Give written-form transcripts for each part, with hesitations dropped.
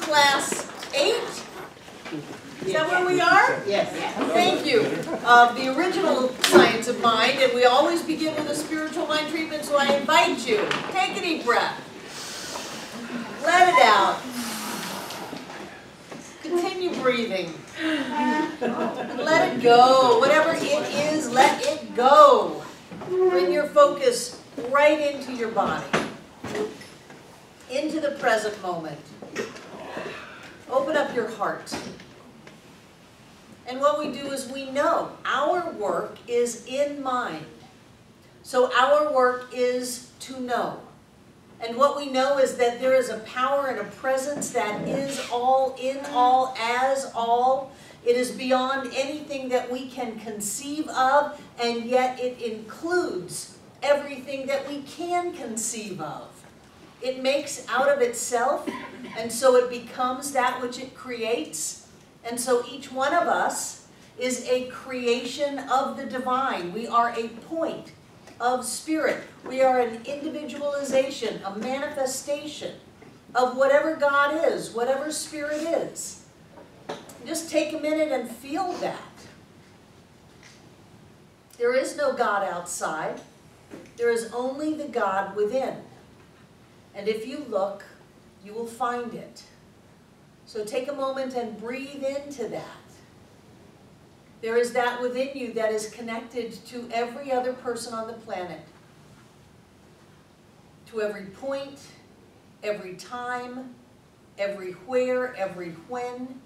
class 8. Is that where we are? Yes. Thank you. The original Science of Mind, and we always begin with a spiritual mind treatment, so I invite you, take a deep breath. Let it out. Continue breathing. Let it go. Whatever it is, let it go. Bring your focus right into your body, into the present moment. Open up your heart. And what we do is we know our work is in mind. So our work is to know. And what we know is that there is a power and a presence that is all, in all, as all. It is beyond anything that we can conceive of, and yet it includes everything that we can conceive of. It makes out of itself, and so it becomes that which it creates. And so each one of us is a creation of the divine. We are a point of spirit. We are an individualization, a manifestation of whatever God is, whatever spirit is. Just take a minute and feel that. There is no God outside. There is only the God within. And if you look, you will find it. So take a moment and breathe into that. There is that within you that is connected to every other person on the planet. To every point, every time, everywhere, every when,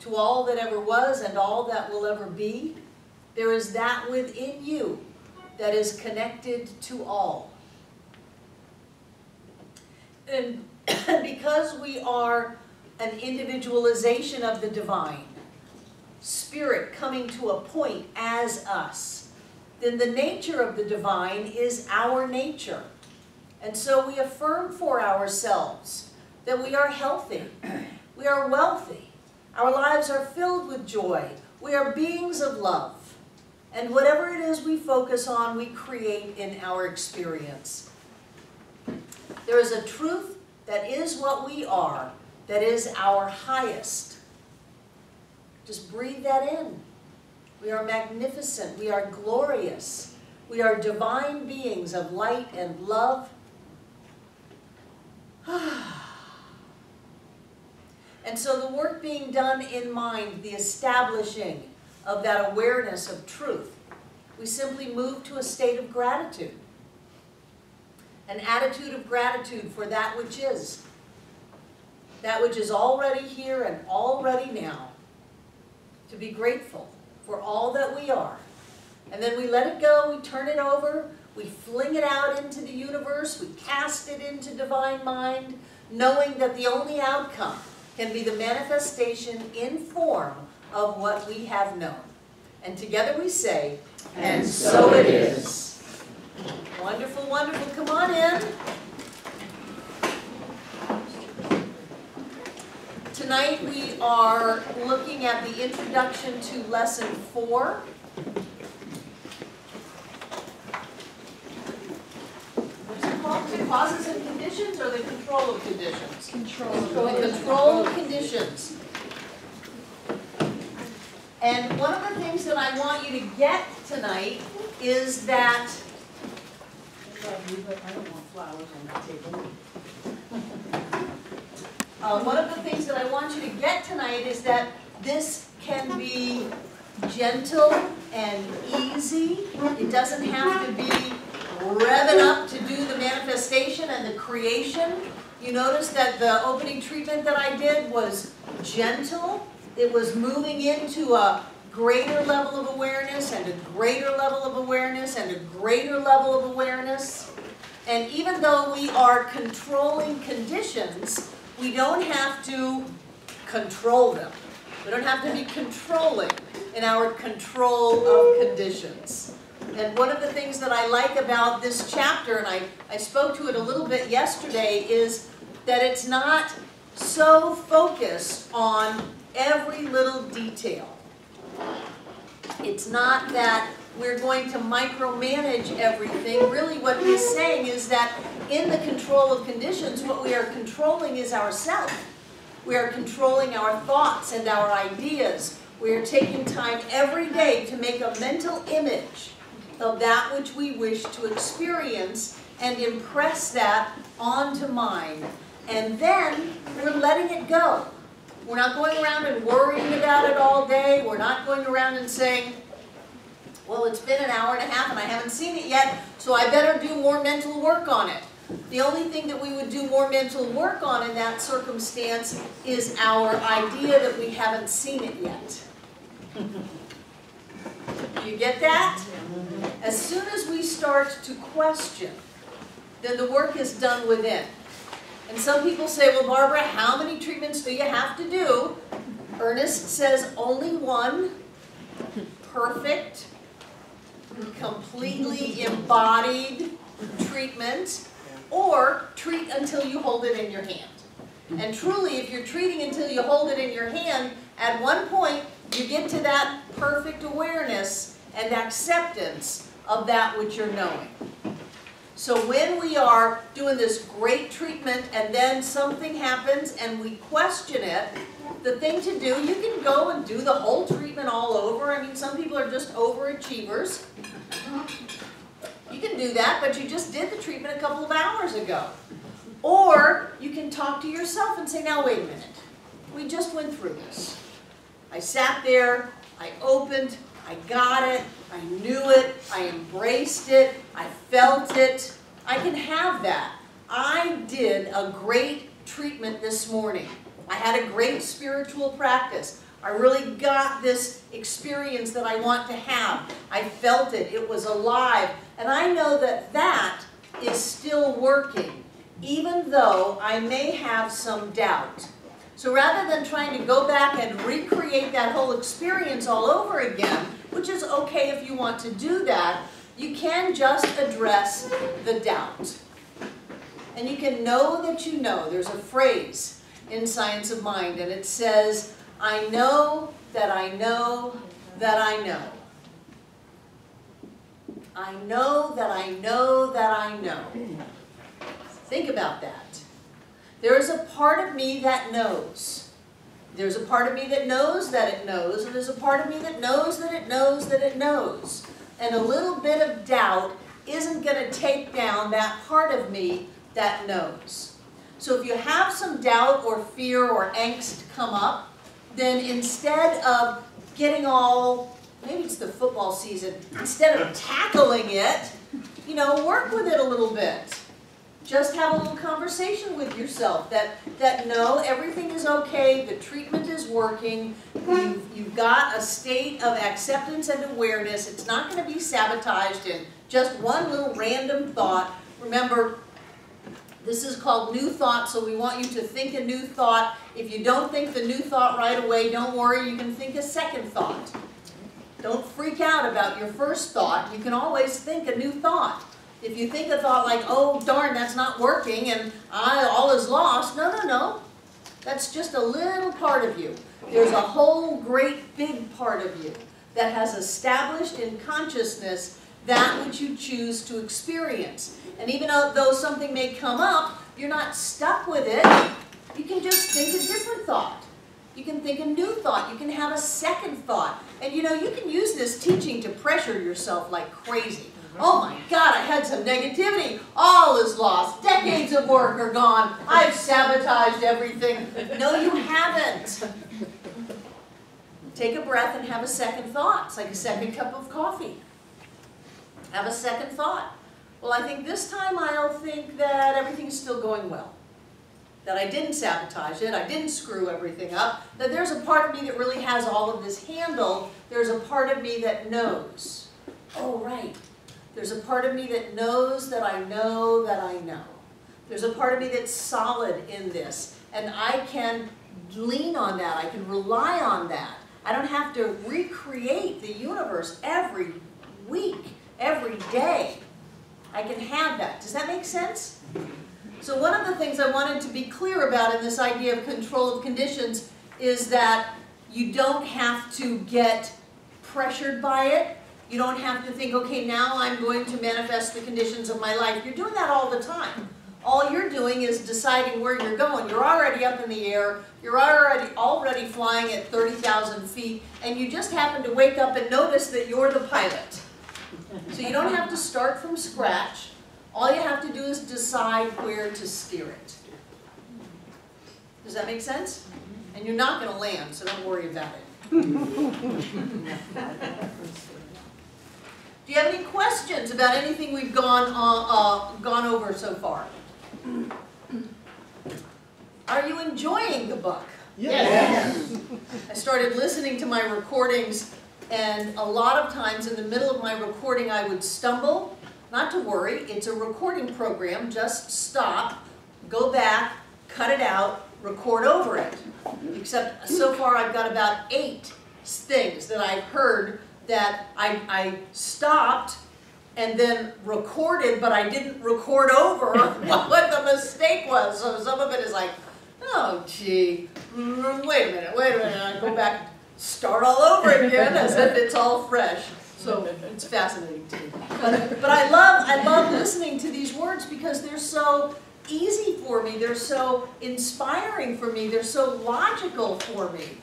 to all that ever was and all that will ever be. There is that within you that is connected to all. And because we are an individualization of the divine, spirit coming to a point as us, then the nature of the divine is our nature. And so we affirm for ourselves that we are healthy, we are wealthy, our lives are filled with joy, we are beings of love. And whatever it is we focus on, we create in our experience. There is a truth that is what we are, that is our highest. Just breathe that in. We are magnificent. We are glorious. We are divine beings of light and love. And so the work being done in mind, the establishing of that awareness of truth, we simply move to a state of gratitude. An attitude of gratitude for that which is. That which is already here and already now. To be grateful for all that we are. And then we let it go, we turn it over, we fling it out into the universe, we cast it into divine mind, knowing that the only outcome can be the manifestation in form of what we have known. And together we say, and so it is. Wonderful, wonderful. Come on in. Tonight we are looking at the introduction to lesson 4. What's it called? The causes and conditions, or the control of conditions? The control of conditions. And one of the things that I want you to get tonight is that I don't want flowers on the table. One of the things that I want you to get tonight is that this can be gentle and easy. It doesn't have to be revving up to do the manifestation and the creation. You notice that the opening treatment that I did was gentle. It was moving into a greater level of awareness and a greater level of awareness and a greater level of awareness. And even though we are controlling conditions, we don't have to control them. We don't have to be controlling in our control of conditions. And one of the things that I like about this chapter, and I spoke to it a little bit yesterday, is that it's not so focused on every little detail. It's not that we're going to micromanage everything. Really what he's saying is that in the control of conditions, what we are controlling is ourselves. We are controlling our thoughts and our ideas. We are taking time every day to make a mental image of that which we wish to experience and impress that onto mind. And then we're letting it go. We're not going around and worrying about it all day. We're not going around and saying, well, it's been an hour and a half and I haven't seen it yet, so I better do more mental work on it. The only thing that we would do more mental work on in that circumstance is our idea that we haven't seen it yet. Do you get that? As soon as we start to question, then the work is done within. And some people say, well, Barbara, how many treatments do you have to do? Ernest says only one, perfect, completely embodied treatment, or treat until you hold it in your hand. And truly, if you're treating until you hold it in your hand, at one point, you get to that perfect awareness and acceptance of that which you're knowing. So when we are doing this great treatment and then something happens and we question it, the thing to do, you can go and do the whole treatment all over. I mean, some people are just overachievers. You can do that, but you just did the treatment a couple of hours ago. Or you can talk to yourself and say, now wait a minute. We just went through this. I sat there, I opened, I got it, I knew it, I embraced it, I felt it. I can have that. I did a great treatment this morning. I had a great spiritual practice. I really got this experience that I want to have. I felt it. It was alive. And I know that that is still working, even though I may have some doubt. So rather than trying to go back and recreate that whole experience all over again, which is okay if you want to do that, you can just address the doubt. And you can know that you know. There's a phrase in Science of Mind, and it says, I know that I know that I know. I know that I know that I know. Think about that. There is a part of me that knows. There's a part of me that knows that it knows, and there's a part of me that knows that it knows that it knows. And a little bit of doubt isn't going to take down that part of me that knows. So if you have some doubt or fear or angst come up, then instead of getting all, maybe it's the football season, instead of tackling it, you know, work with it a little bit. Just have a little conversation with yourself that no, everything is okay, the treatment is working, you've got a state of acceptance and awareness. It's not going to be sabotaged in just one little random thought. Remember, this is called new thought, so we want you to think a new thought. If you don't think the new thought right away, don't worry, you can think a second thought. Don't freak out about your first thought. You can always think a new thought. If you think a thought like, oh darn, that's not working and all is lost, no. That's just a little part of you. There's a whole great big part of you that has established in consciousness that which you choose to experience. And even though something may come up, you're not stuck with it. You can just think a different thought. You can think a new thought. You can have a second thought. And you know, you can use this teaching to pressure yourself like crazy. Oh my God, I had some negativity. All is lost. Decades of work are gone. I've sabotaged everything. No, you haven't. Take a breath and have a second thought. It's like a second cup of coffee. Have a second thought. Well, I think this time I'll think that everything's still going well. That I didn't sabotage it, I didn't screw everything up, that there's a part of me that really has all of this handled. There's a part of me that knows. Oh, right. There's a part of me that knows that I know that I know. There's a part of me that's solid in this, and I can lean on that. I can rely on that. I don't have to recreate the universe every week, every day. I can have that. Does that make sense? So one of the things I wanted to be clear about in this idea of control of conditions is that you don't have to get pressured by it. You don't have to think, okay, now I'm going to manifest the conditions of my life. You're doing that all the time. All you're doing is deciding where you're going. You're already up in the air. You're already flying at 30,000 feet, and you just happen to wake up and notice that you're the pilot. So you don't have to start from scratch. All you have to do is decide where to steer it. Does that make sense? And you're not going to land, so don't worry about it. Do you have any questions about anything we've gone over so far? Are you enjoying the book? Yes. I started listening to my recordings, and a lot of times in the middle of my recording I would stumble. Not to worry, it's a recording program. Just stop, go back, cut it out, record over it. Except so far I've got about 8 things that I've heard that I stopped and then recorded, but I didn't record over what the mistake was. So some of it is like, oh gee, wait a minute, I go back, start all over again as if it's all fresh. So it's fascinating to me. But I love listening to these words because they're so easy for me, they're so inspiring for me, they're so logical for me.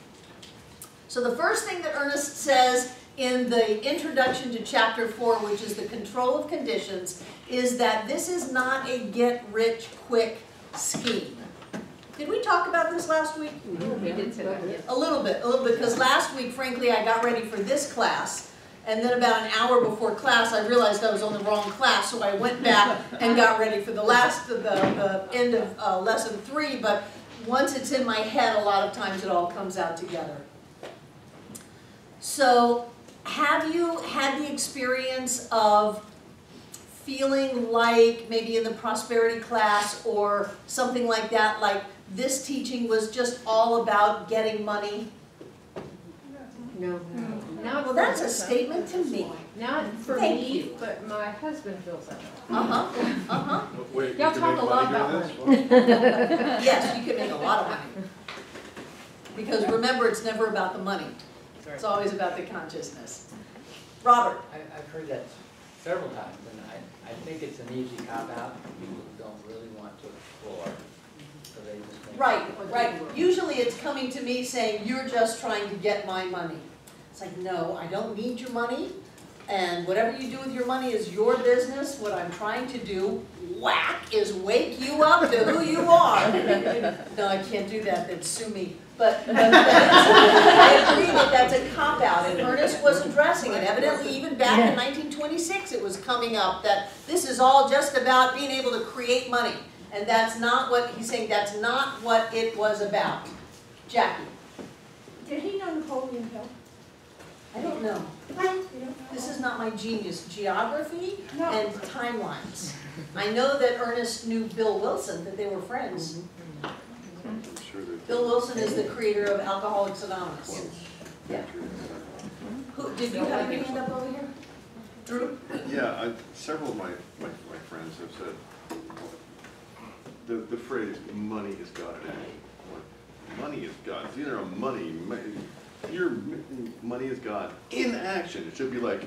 So the first thing that Ernest says in the introduction to chapter 4, which is the control of conditions, is that this is not a get-rich-quick scheme. Did we talk about this last week? We did say that, yes. A little bit, because last week, frankly, I got ready for this class, and then about an hour before class, I realized I was on the wrong class, so I went back and got ready for the end of lesson 3, but once it's in my head, a lot of times it all comes out together. So, have you had the experience of feeling like, maybe in the prosperity class or something like that, like this teaching was just all about getting money? No. Well, that's a statement to me. Not for me, but my husband feels that way. Wait, Y'all talk a lot about money. Yes, you can make a lot of money. Because remember, it's never about the money. It's always about the consciousness. Robert. I've heard that several times, and I think it's an easy cop-out. People don't really want to explore. So they just make Right. Usually it's coming to me saying, you're just trying to get my money. It's like, no, I don't need your money, and whatever you do with your money is your business. What I'm trying to do, whack, is wake you up to who you are. No, I can't do that, they'd sue me. But I agree that that's a cop-out, and Ernest was addressing it. Evidently, even back in 1926, it was coming up that this is all just about being able to create money. And that's not what, he's saying, that's not what it was about. Jackie. Did he know Napoleon Hill? I don't know. This is not my genius. Geography and timelines. I know that Ernest knew Bill Wilson, that they were friends. Bill Wilson is the creator of Alcoholics Anonymous. Yeah. Did you have your hand up over here? Drew? Yeah, several of my friends have said the phrase "money is God in action." Money is God. It's either a money. Your money is God in action. It should be like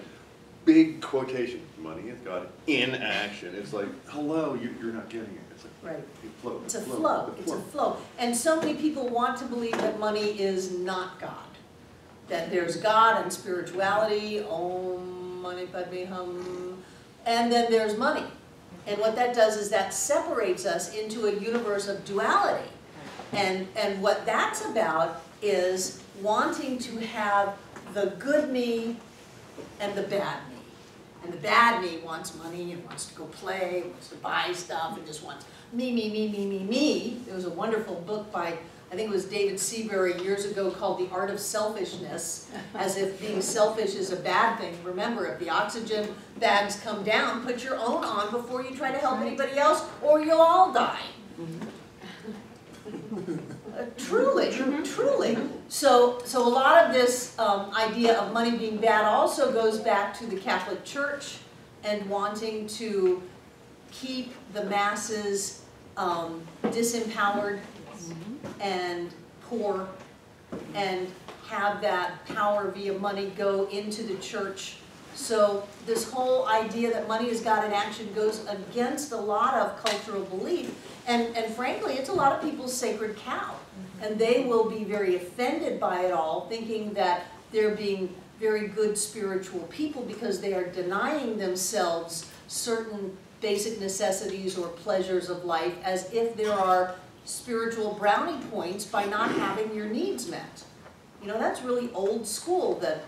big quotation. Money is God in action. It's like, hello, you're not getting it. It's like, right. It flows. It's a flow. It's a flow. And so many people want to believe that money is not God. That there's God and spirituality, Om Mani Padme Hum, and then there's money. And what that does is that separates us into a universe of duality. And what that's about is wanting to have the good me and the bad me. And the bad me wants money and wants to go play, wants to buy stuff, and just wants me. There was a wonderful book by, I think it was David Seabury years ago, called The Art of Selfishness, as if being selfish is a bad thing. Remember, if the oxygen bags come down, put your own on before you try to help anybody else, or you'll all die. Truly. So a lot of this idea of money being bad also goes back to the Catholic Church and wanting to keep the masses disempowered and poor, and have that power via money go into the church So this whole idea that money is God in action goes against a lot of cultural belief, and frankly, it's a lot of people's sacred cow. And they will be very offended by it all, thinking that they're being very good spiritual people because they are denying themselves certain basic necessities or pleasures of life, as if there are spiritual brownie points by not having your needs met. You know, that's really old school, that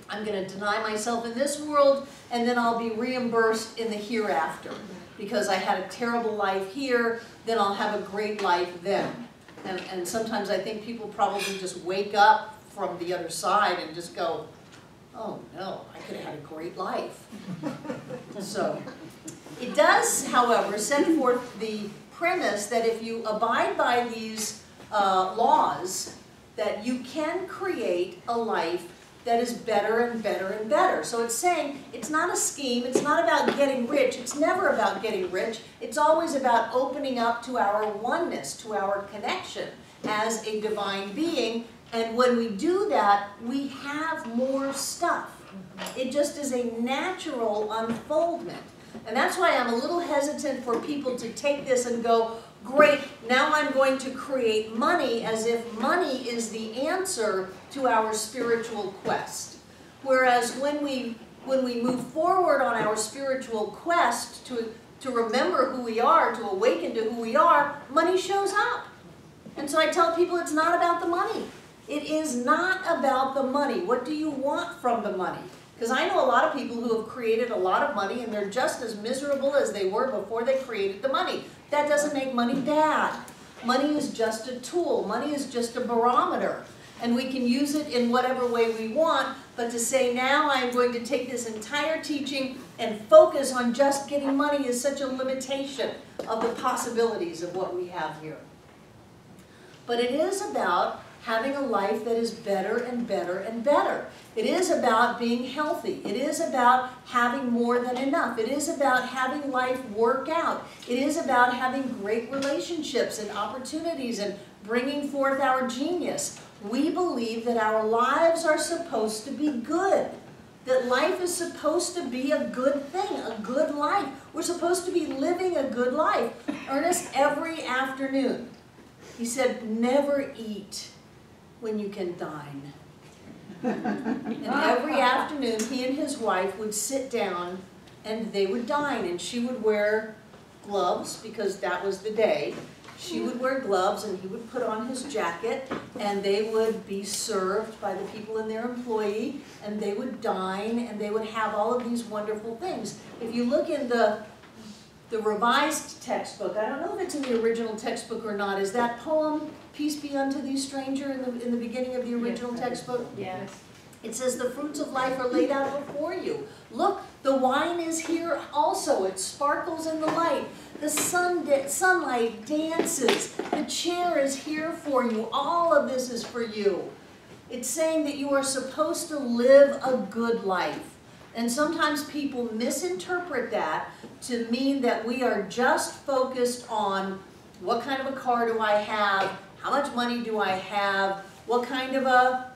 I'm going to deny myself in this world and then I'll be reimbursed in the hereafter. Because I had a terrible life here, then I'll have a great life then. And sometimes I think people probably just wake up from the other side and just go, oh no, I could have had a great life. So, it does, however, set forth the premise that if you abide by these laws, that you can create a life that is better and better and better. So it's saying it's not a scheme, it's not about getting rich, it's never about getting rich, it's always about opening up to our oneness, to our connection as a divine being, and when we do that, we have more stuff. It just is a natural unfoldment. And that's why I'm a little hesitant for people to take this and go, great, now I'm going to create money, as if money is the answer to our spiritual quest. Whereas when we move forward on our spiritual quest to remember who we are, to awaken to who we are, money shows up. And so I tell people it's not about the money. It is not about the money. What do you want from the money? Because I know a lot of people who have created a lot of money and they're just as miserable as they were before they created the money. That doesn't make money bad. Money is just a tool. Money is just a barometer. And we can use it in whatever way we want, but to say now I'm going to take this entire teaching and focus on just getting money is such a limitation of the possibilities of what we have here. But it is about having a life that is better and better and better. It is about being healthy. It is about having more than enough. It is about having life work out. It is about having great relationships and opportunities and bringing forth our genius. We believe that our lives are supposed to be good. That life is supposed to be a good thing, a good life. We're supposed to be living a good life. Ernest, every afternoon, he said, never eat when you can dine. And every afternoon, he and his wife would sit down and they would dine, and she would wear gloves because that was the day. She would wear gloves and he would put on his jacket, and they would be served by the people in their employee, and they would dine and they would have all of these wonderful things. If you look in the revised textbook, I don't know if it's in the original textbook or not, is that poem, Peace Be Unto Thee, Stranger, in the beginning of the original textbook? Yes. It says, the fruits of life are laid out before you. Look, the wine is here also. It sparkles in the light. The sunlight dances. The chair is here for you. All of this is for you. It's saying that you are supposed to live a good life. And sometimes people misinterpret that to mean that we are just focused on what kind of a car do I have, how much money do I have, what kind of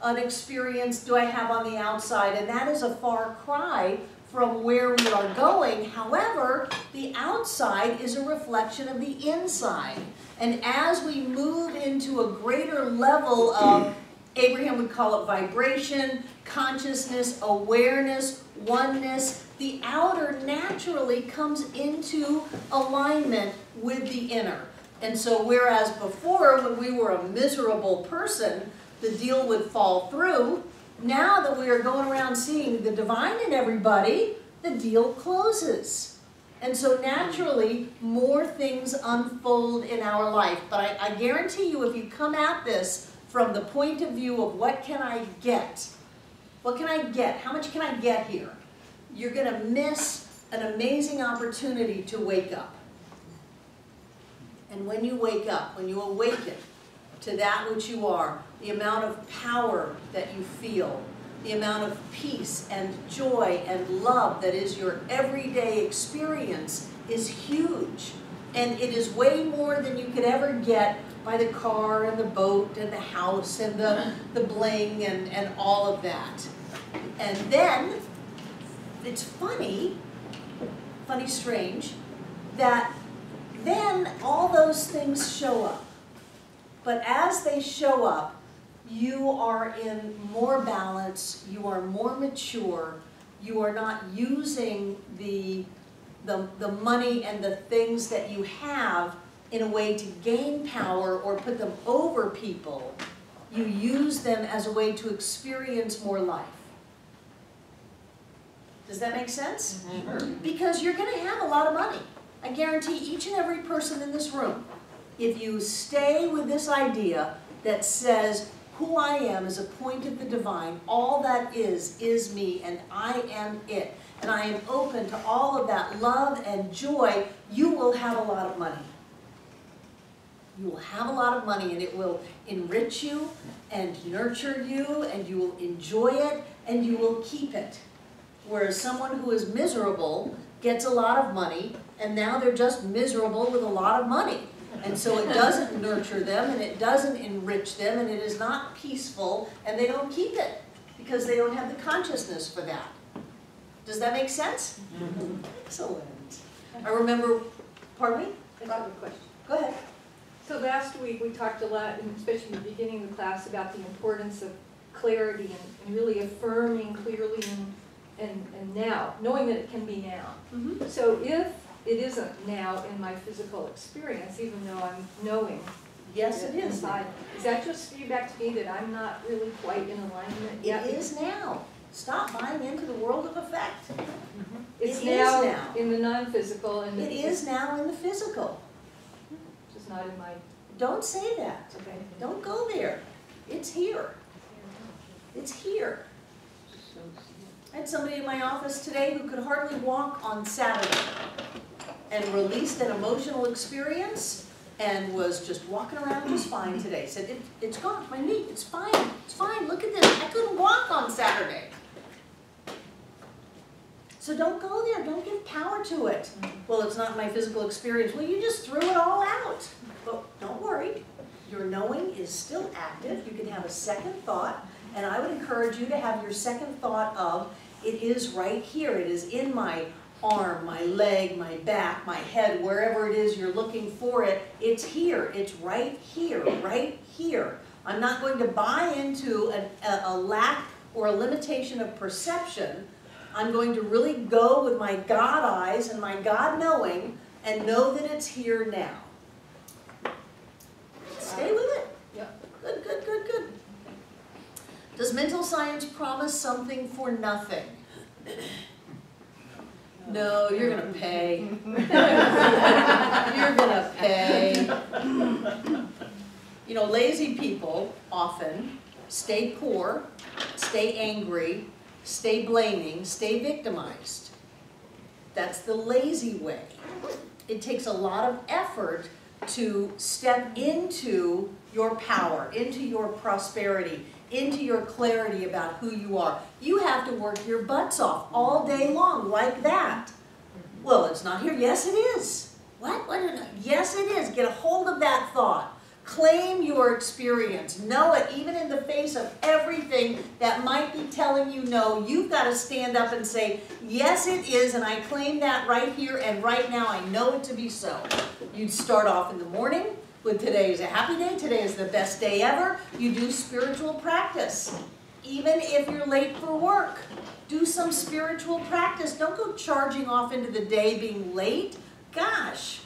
an experience do I have on the outside, and that is a far cry from where we are going. However, the outside is a reflection of the inside. And as we move into a greater level of, Abraham would call it vibration, consciousness, awareness, oneness, the outer naturally comes into alignment with the inner. And so whereas before, when we were a miserable person, the deal would fall through, now that we are going around seeing the divine in everybody, the deal closes. And so naturally, more things unfold in our life. But I guarantee you, if you come at this from the point of view of what can I get? What can I get? How much can I get here? You're going to miss an amazing opportunity to wake up. And when you wake up, when you awaken to that which you are, the amount of power that you feel, the amount of peace and joy and love that is your everyday experience is huge. And it is way more than you could ever get by the car and the boat and the house and the bling and all of that. And then, it's funny, strange, that then all those things show up. But as they show up, you are in more balance, you are more mature, you are not using the money and the things that you have in a way to gain power or put them over people. You use them as a way to experience more life. Does that make sense? Sure. Because you're going to have a lot of money. I guarantee each and every person in this room, if you stay with this idea that says, who I am is a point of the divine, all that is me, and I am it, and I am open to all of that love and joy, you will have a lot of money. You will have a lot of money, and it will enrich you and nurture you, and you will enjoy it, and you will keep it. Whereas someone who is miserable gets a lot of money, and now they're just miserable with a lot of money. And so it doesn't nurture them, and it doesn't enrich them, and it is not peaceful, and they don't keep it because they don't have the consciousness for that. Does that make sense? Mm-hmm. Excellent. I remember, pardon me? I have a question. Go ahead. So last week we talked a lot, and especially in the beginning of the class, about the importance of clarity and really affirming clearly and now, knowing that it can be now. Mm-hmm. So if it isn't now in my physical experience, even though I'm knowing Yes, it is. inside, is that just feedback to me that I'm not really quite in alignment yet? It is now. Stop buying into the world of effect. It's It is now, now. in the non-physical, and It is now in the physical. just not in my, Don't say that. okay. Don't go there. It's here. It's here. I had somebody in my office today who could hardly walk on Saturday and released an emotional experience and was just walking around just fine today. Said, it's gone, my knee, it's fine, look at this. I couldn't walk on Saturday. So don't go there, don't give power to it. Well, it's not my physical experience. Well, you just threw it all out. But don't worry, your knowing is still active. You can have a second thought, and I would encourage you to have your second thought of, it is right here, it is in my arm, my leg, my back, my head, wherever it is you're looking for it, it's here, it's right here, right here. I'm not going to buy into a lack or a limitation of perception. I'm going to really go with my God eyes and my God knowing and know that it's here now. Stay with it. Yep. Good, good, good, good. Does mental science promise something for nothing? No, you're going to pay. You're going to pay. You know, lazy people often stay poor, stay angry, stay blaming, stay victimized. That's the lazy way. It takes a lot of effort to step into your power, into your prosperity, into your clarity about who you are. You have to work your butts off all day long like that. Well, it's not here. Yes, it is. What? Yes, it is. Get a hold of that thought. Claim your experience. Know it, even in the face of everything that might be telling you no. You've got to stand up and say, yes, it is, and I claim that right here and right now. I know it to be so. You'd start off in the morning with today is a happy day. Today is the best day ever. You do spiritual practice. Even if you're late for work, do some spiritual practice. Don't go charging off into the day being late. Gosh.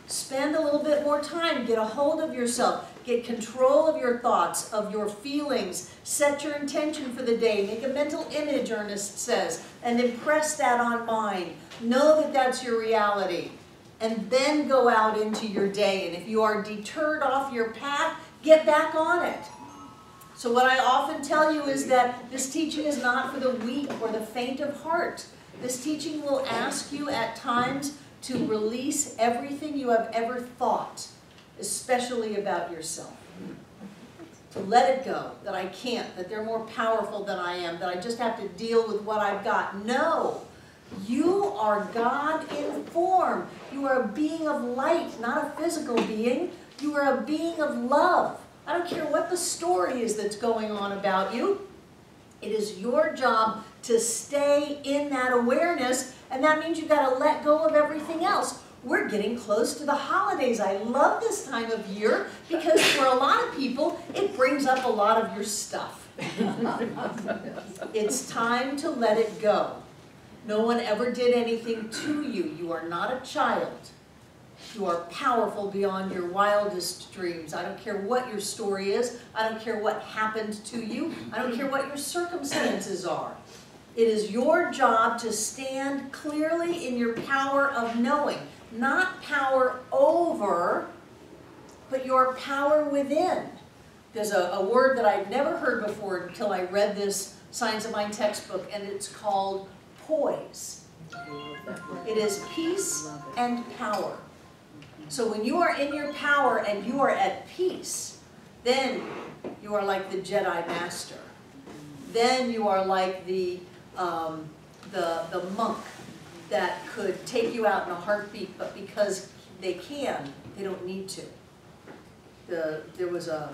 Spend a little bit more time, get a hold of yourself, get control of your thoughts, of your feelings, set your intention for the day, make a mental image, Ernest says, and impress that on mind. Know that that's your reality. And then go out into your day, and if you are deterred off your path, get back on it. So what I often tell you is that this teaching is not for the weak or the faint of heart. This teaching will ask you at times to release everything you have ever thought, especially about yourself. To let it go, that I can't, that they're more powerful than I am, that I just have to deal with what I've got. No, you are God in form. You are a being of light, not a physical being. You are a being of love. I don't care what the story is that's going on about you. It is your job to stay in that awareness, and that means you've got to let go of everything else. We're getting close to the holidays. I love this time of year because for a lot of people, it brings up a lot of your stuff. It's time to let it go. No one ever did anything to you. You are not a child. You are powerful beyond your wildest dreams. I don't care what your story is. I don't care what happened to you. I don't care what your circumstances are. It is your job to stand clearly in your power of knowing. Not power over, but your power within. There's a word that I've never heard before until I read this Science of Mind textbook, and it's called poise. It is peace and power. So when you are in your power and you are at peace, then you are like the Jedi Master. Then you are like the monk that could take you out in a heartbeat, but because they can, they don't need to. There was a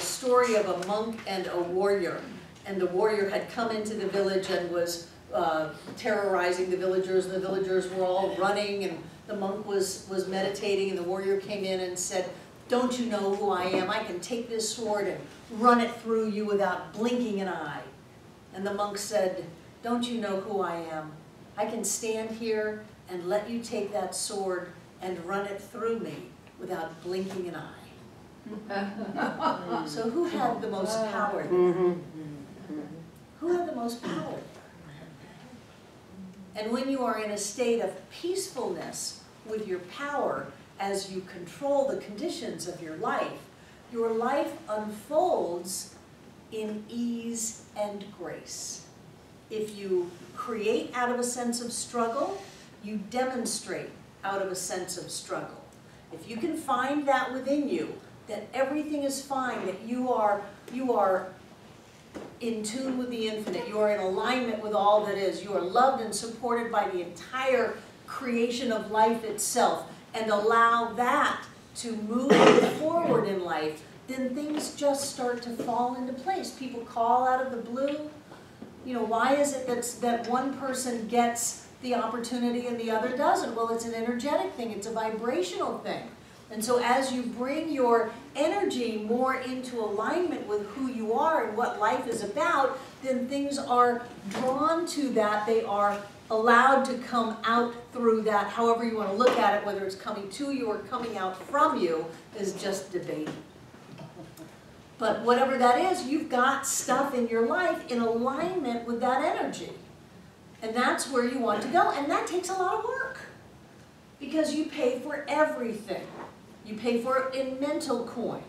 story of a monk and a warrior, and the warrior had come into the village and was terrorizing the villagers, and the villagers were all running, and the monk was meditating, and the warrior came in and said, "Don't you know who I am? I can take this sword and run it through you without blinking an eye." And the monk said, "Don't you know who I am? I can stand here and let you take that sword and run it through me without blinking an eye." So who had the most power there? Who had the most power? And when you are in a state of peacefulness with your power as you control the conditions of your life unfolds in ease and grace. If you create out of a sense of struggle, you demonstrate out of a sense of struggle. If you can find that within you, that everything is fine, that you are in tune with the infinite, you are in alignment with all that is, you are loved and supported by the entire creation of life itself, and allow that to move you forward in life, then things just start to fall into place. People call out of the blue. You know, why is it that one person gets the opportunity and the other doesn't? Well, it's an energetic thing. It's a vibrational thing. And so as you bring your energy more into alignment with who you are and what life is about, then things are drawn to that. They are allowed to come out through that. However you want to look at it, whether it's coming to you or coming out from you, is just debate. But whatever that is, you've got stuff in your life in alignment with that energy. And that's where you want to go. And that takes a lot of work. Because you pay for everything. You pay for it in mental coin.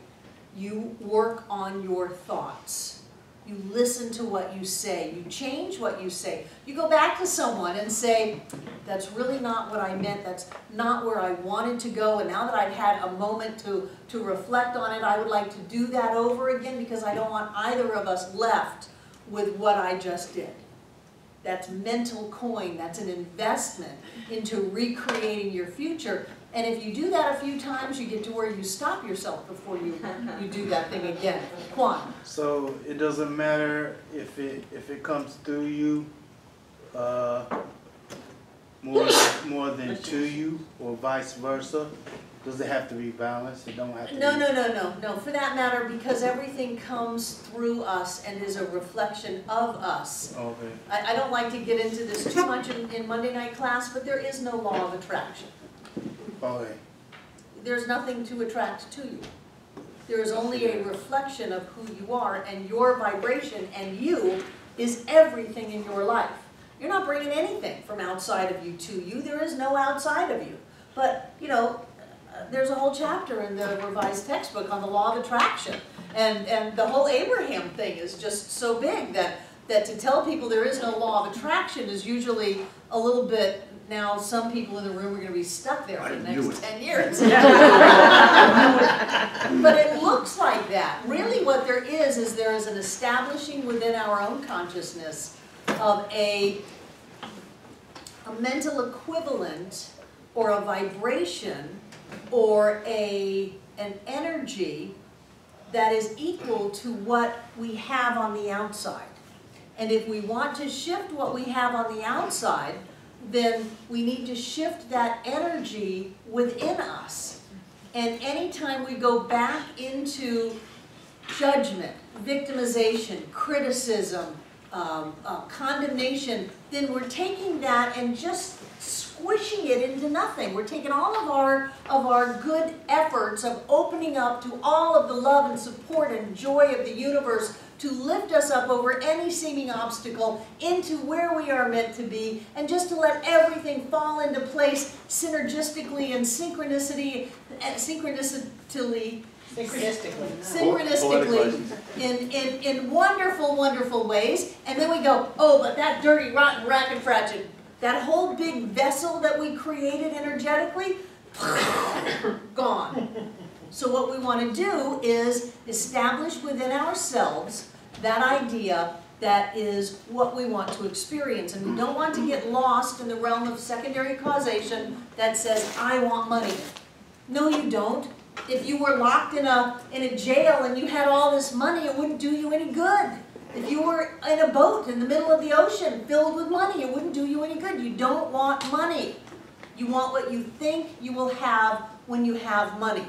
You work on your thoughts. You listen to what you say. You change what you say. You go back to someone and say, "That's really not what I meant. That's not where I wanted to go. And now that I've had a moment to reflect on it, I would like to do that over again because I don't want either of us left with what I just did." That's mental coin. That's an investment into recreating your future. And if you do that a few times, you get to where you stop yourself before you do that thing again. Juan. So it doesn't matter if it comes through you more than to you, or vice versa. Does it have to be balanced? It don't have to. No. For that matter, because everything comes through us and is a reflection of us. Okay. I don't like to get into this too much in Monday night class, but there is no law of attraction. Okay. There's nothing to attract to you. There is only a reflection of who you are, and your vibration and you is everything in your life. You're not bringing anything from outside of you to you. There is no outside of you. But, you know, there's a whole chapter in the revised textbook on the law of attraction. And the whole Abraham thing is just so big that to tell people there is no law of attraction is usually a little bit. Now, some people in the room are going to be stuck there for the next 10 years. But it looks like that. Really what there is there is an establishing within our own consciousness of a mental equivalent or a vibration or an energy that is equal to what we have on the outside. And if we want to shift what we have on the outside, then we need to shift that energy within us. And anytime we go back into judgment, victimization, criticism, condemnation, then we're taking that and just squishing it into nothing. We're taking all of our good efforts of opening up to all of the love and support and joy of the universe to lift us up over any seeming obstacle into where we are meant to be, and just to let everything fall into place synergistically and synchronistically in wonderful, wonderful ways. And then we go, oh, but that dirty, rotten, racket, fratchet, that whole big vessel that we created energetically, gone. So what we want to do is establish within ourselves that idea that is what we want to experience. And we don't want to get lost in the realm of secondary causation that says, I want money. No, you don't. If you were locked in a jail and you had all this money, it wouldn't do you any good. If you were in a boat in the middle of the ocean filled with money, it wouldn't do you any good. You don't want money. You want what you think you will have when you have money.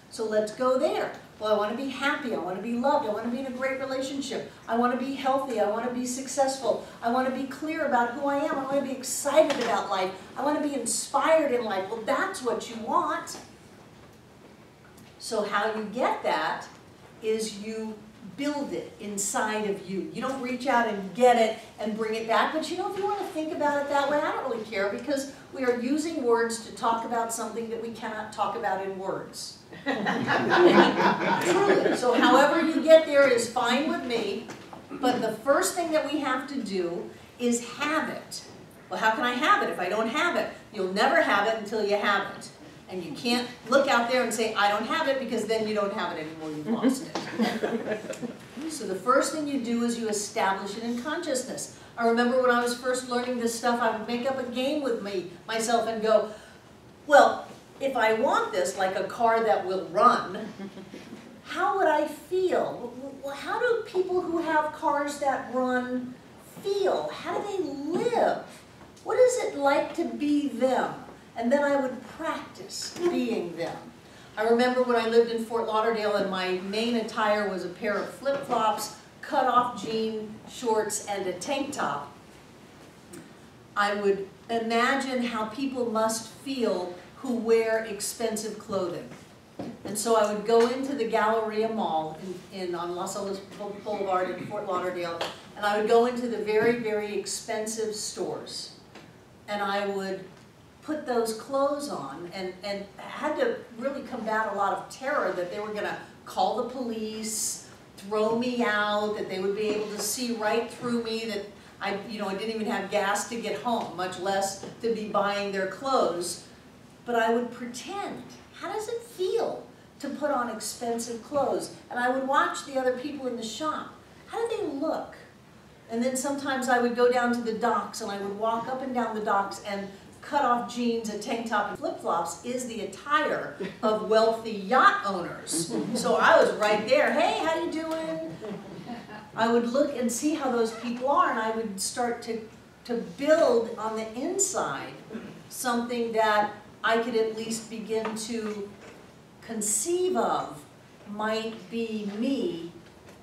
So let's go there. Well, I want to be happy. I want to be loved. I want to be in a great relationship. I want to be healthy. I want to be successful. I want to be clear about who I am. I want to be excited about life. I want to be inspired in life. Well, that's what you want. So how you get that is you build it inside of you. You don't reach out and get it and bring it back. But you know, if you want to think about it that way, I don't really care, because we are using words to talk about something that we cannot talk about in words. Truly. So however you get there is fine with me, but the first thing that we have to do is have it. Well, how can I have it if I don't have it? You'll never have it until you have it. And you can't look out there and say, I don't have it, because then you don't have it anymore, you've lost it. So the first thing you do is you establish it in consciousness. I remember when I was first learning this stuff, I would make up a game with myself and go, well, if I want this, like a car that will run, how would I feel? Well, how do people who have cars that run feel? How do they live? What is it like to be them? And then I would practice being them. I remember when I lived in Fort Lauderdale and my main attire was a pair of flip-flops, cut-off jean shorts, and a tank top. I would imagine how people must feel who wear expensive clothing. And so I would go into the Galleria Mall on Los Olas Boulevard in Fort Lauderdale, and I would go into the very, very expensive stores. And I would put those clothes on and had to really combat a lot of terror that they were going to call the police, throw me out, that they would be able to see right through me, that I didn't even have gas to get home, much less to be buying their clothes. But I would pretend. How does it feel to put on expensive clothes? And I would watch the other people in the shop. How do they look? And then sometimes I would go down to the docks and I would walk up and down the docks, and cut-off jeans, a tank top, and flip-flops is the attire of wealthy yacht owners. So I was right there. Hey, how you doing? I would look and see how those people are, and I would start to build on the inside something that I could at least begin to conceive of might be me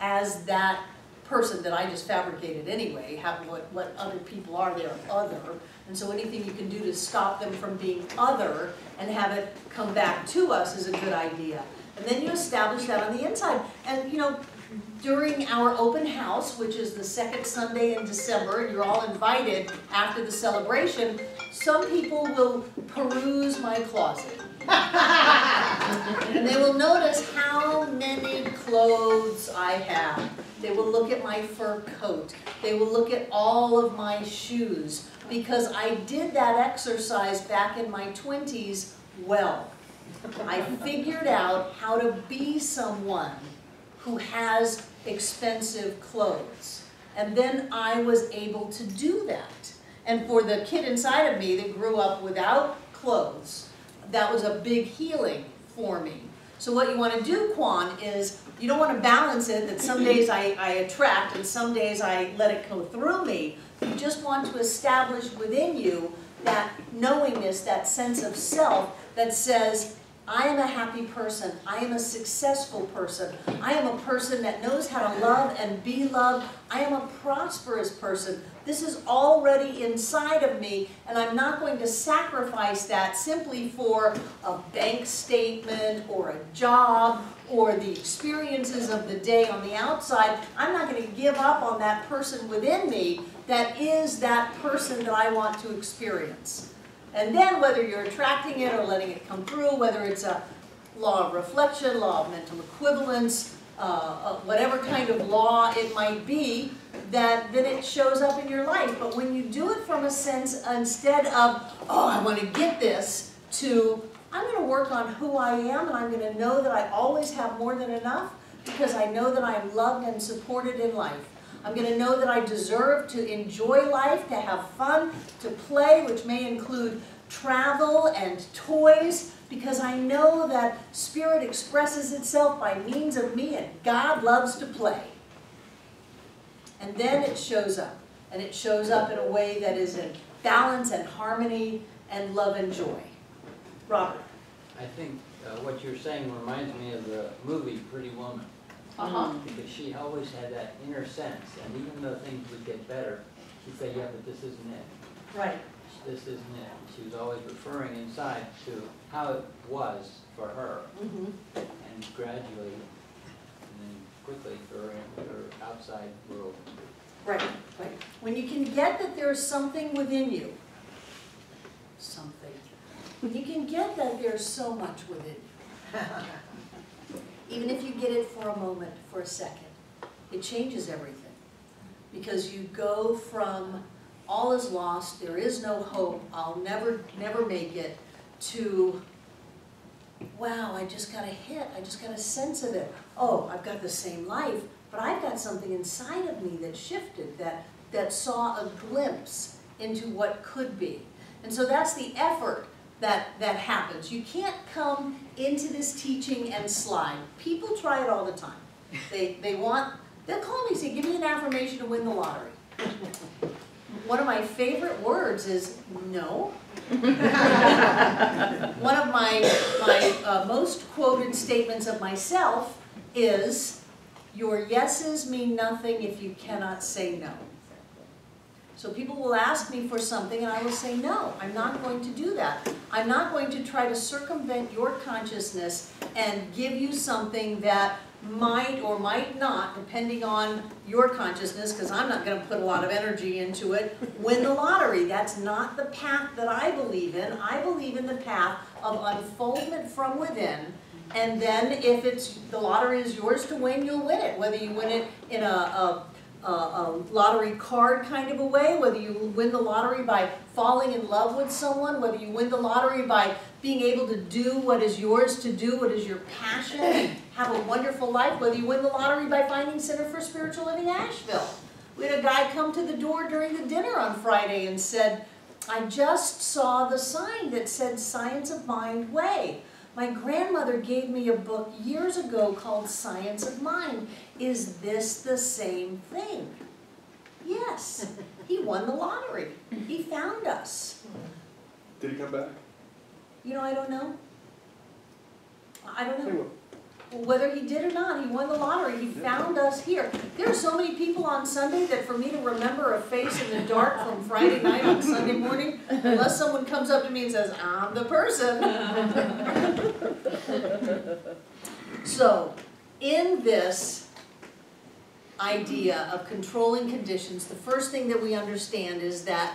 as that person that I just fabricated anyway. What other people are, they're other. And so anything you can do to stop them from being other and have it come back to us is a good idea. And then you establish that on the inside. And during our open house, which is the second Sunday in December, and you're all invited after the celebration, some people will peruse my closet. And they will notice how many clothes I have. They will look at my fur coat. They will look at all of my shoes, because I did that exercise back in my 20s well. I figured out how to be someone who has expensive clothes. And then I was able to do that. And for the kid inside of me that grew up without clothes, that was a big healing for me. So what you want to do, Quan, is you don't want to balance it that some days I attract and some days I let it go through me. You just want to establish within you that knowingness, that sense of self that says, I am a happy person, I am a successful person, I am a person that knows how to love and be loved, I am a prosperous person. This is already inside of me, and I'm not going to sacrifice that simply for a bank statement or a job or the experiences of the day on the outside. I'm not going to give up on that person within me that is that person that I want to experience. And then whether you're attracting it or letting it come through, whether it's a law of reflection, law of mental equivalence, whatever kind of law it might be, that then it shows up in your life. But when you do it from a sense, instead of, oh, I want to get this, to, I'm going to work on who I am, and I'm going to know that I always have more than enough, because I know that I'm loved and supported in life. I'm going to know that I deserve to enjoy life, to have fun, to play, which may include travel and toys, because I know that spirit expresses itself by means of me, and God loves to play. And then it shows up, and it shows up in a way that is in balance and harmony and love and joy. Robert. I think what you're saying reminds me of the movie Pretty Woman. Because she always had that inner sense, and even though things would get better, she'd say, yeah, but this isn't it. Right. This isn't it. She was always referring inside to how it was for her, and gradually, and then quickly for her outside world. Right, right. When you can get that there's something within you, when you can get that there's so much within you, even if you get it for a moment, for a second, it changes everything. Because you go from all is lost, there is no hope, I'll never make it, to, wow, I just got a hit, I just got a sense of it. Oh, I've got the same life, but I've got something inside of me that shifted, that saw a glimpse into what could be. And so that's the effort that happens. You can't come into this teaching and slide. People try it all the time. They'll call me and say, give me an affirmation to win the lottery. One of my favorite words is no. One of my most quoted statements of myself is, your yeses mean nothing if you cannot say no. So people will ask me for something and I will say, no, I'm not going to do that. I'm not going to try to circumvent your consciousness and give you something that might or might not, depending on your consciousness, because I'm not going to put a lot of energy into it, win the lottery. That's not the path that I believe in. I believe in the path of unfoldment from within. And then if the lottery is yours to win, you'll win it. Whether you win it in a lottery card kind of a way, whether you win the lottery by falling in love with someone, whether you win the lottery by being able to do what is yours to do, what is your passion, and have a wonderful life, whether you win the lottery by finding Center for Spiritual Living Asheville. We had a guy come to the door during the dinner on Friday and said, I just saw the sign that said Science of Mind Way. My grandmother gave me a book years ago called Science of Mind. Is this the same thing? Yes. He won the lottery. He found us. Did he come back? You know, I don't know. I don't know. Whether he did or not, he won the lottery. He found us here. There are so many people on Sunday that for me to remember a face in the dark from Friday night on Sunday morning, unless someone comes up to me and says, I'm the person. So, in this idea of controlling conditions, the first thing that we understand is that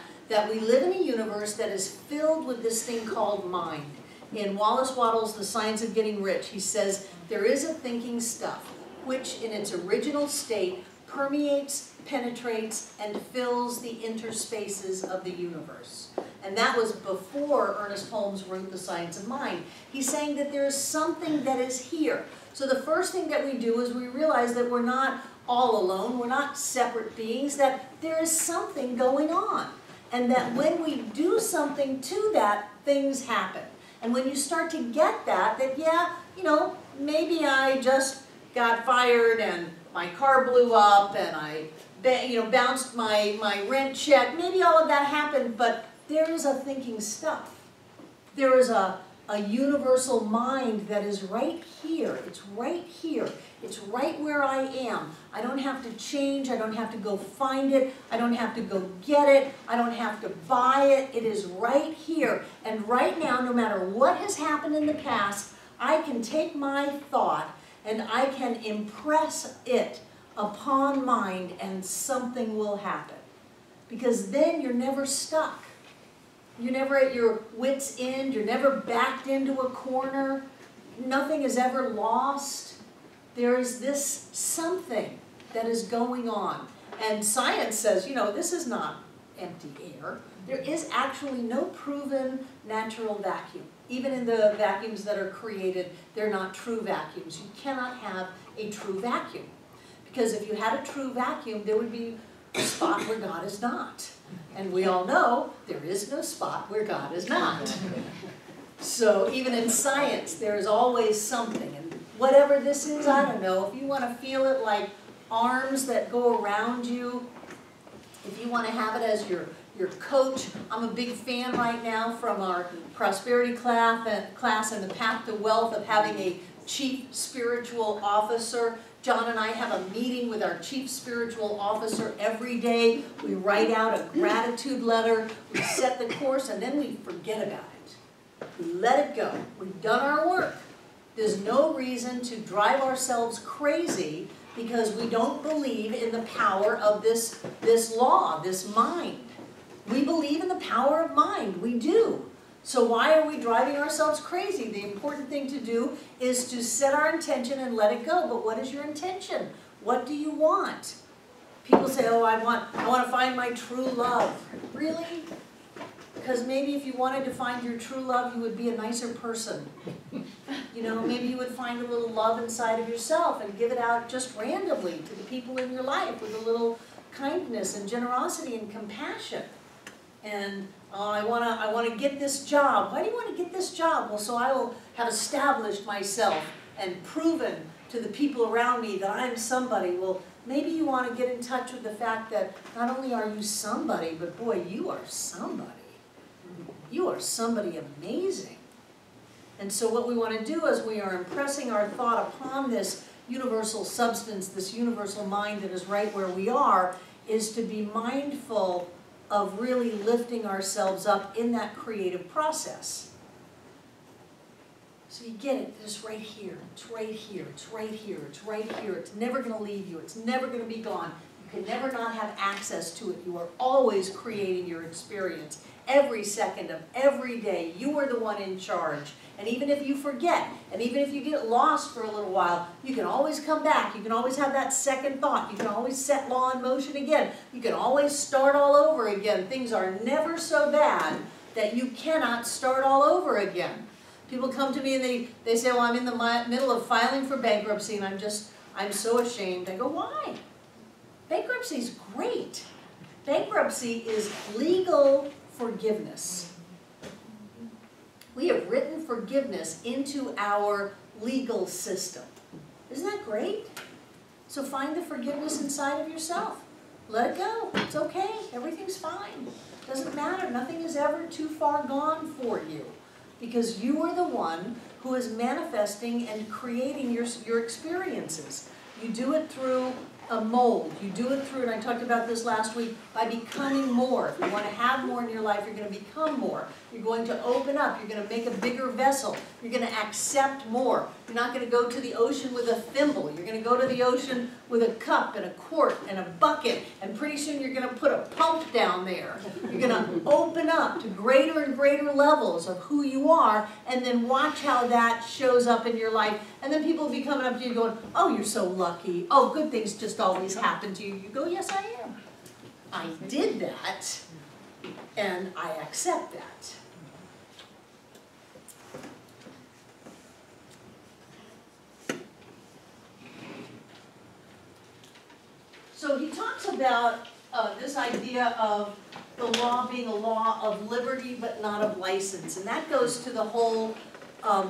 we live in a universe that is filled with this thing called mind. In Wallace Wattles' The Science of Getting Rich, he says, there is a thinking stuff, which in its original state permeates, penetrates, and fills the interspaces of the universe. And that was before Ernest Holmes wrote The Science of Mind. He's saying that there is something that is here. So the first thing that we do is we realize that we're not all alone, we're not separate beings, that there is something going on. And that when we do something to that, things happen. And when you start to get that, yeah, you know, maybe I just got fired and my car blew up and I bounced my rent check. Maybe all of that happened, but there is a thinking stuff. There is a universal mind that is right here. It's right here. It's right where I am. I don't have to change. I don't have to go find it. I don't have to go get it. I don't have to buy it. It is right here. And right now, no matter what has happened in the past, I can take my thought and I can impress it upon mind and something will happen. Because then you're never stuck. You're never at your wit's end. You're never backed into a corner. Nothing is ever lost. There is this something that is going on. And science says, this is not empty air. There is actually no proven natural vacuum. Even in the vacuums that are created, they're not true vacuums. You cannot have a true vacuum. Because if you had a true vacuum, there would be a spot where God is not. And we all know there is no spot where God is not. So even in science, there is always something. And whatever this is, I don't know. If you want to feel it like arms that go around you, if you want to have it as your coach. I'm a big fan right now from our prosperity class and the path to wealth of having a chief spiritual officer. John and I have a meeting with our chief spiritual officer every day. We write out a gratitude letter, we set the course, and then we forget about it. We let it go. We've done our work. There's no reason to drive ourselves crazy because we don't believe in the power of this law, this mind. We believe in the power of mind. We do. So why are we driving ourselves crazy? The important thing to do is to set our intention and let it go. But what is your intention? What do you want? People say, oh, I want to find my true love. Really? Because maybe if you wanted to find your true love, you would be a nicer person. Maybe you would find a little love inside of yourself and give it out just randomly to the people in your life with a little kindness and generosity and compassion. And I want to get this job. Why do you want to get this job? Well, so I will have established myself and proven to the people around me that I'm somebody. Well, maybe you want to get in touch with the fact that not only are you somebody, but boy, you are somebody. You are somebody amazing. And so what we want to do is we are impressing our thought upon this universal substance, this universal mind that is right where we are, is to be mindful of really lifting ourselves up in that creative process. So you get it, it's right here, it's right here, it's right here, it's right here. It's never going to leave you, it's never going to be gone. You can never not have access to it. You are always creating your experience. Every second of every day, you are the one in charge. And even if you forget, and even if you get lost for a little while, you can always come back. You can always have that second thought. You can always set law in motion again. You can always start all over again. Things are never so bad that you cannot start all over again. People come to me and they say, well, I'm in the middle of filing for bankruptcy and I'm so ashamed. I go, why? Bankruptcy is great. Bankruptcy is legal forgiveness. We have written forgiveness into our legal system. Isn't that great? So find the forgiveness inside of yourself. Let it go. It's okay. Everything's fine. Doesn't matter. Nothing is ever too far gone for you. Because you are the one who is manifesting and creating your experiences. You do it through a mold. You do it through, and I talked about this last week, by becoming more. If you want to have more in your life, you're going to become more. You're going to open up. You're going to make a bigger vessel. You're going to accept more. You're not going to go to the ocean with a thimble. You're going to go to the ocean with a cup and a quart and a bucket, and pretty soon you're going to put a pump down there. You're going to open up to greater and greater levels of who you are, and then watch how that shows up in your life. And then people will be coming up to you going, oh, you're so lucky. Oh, good things just always happen to you. You go, yes, I am. I did that, and I accept that. So he talks about this idea of the law being a law of liberty but not of license. And that goes to the whole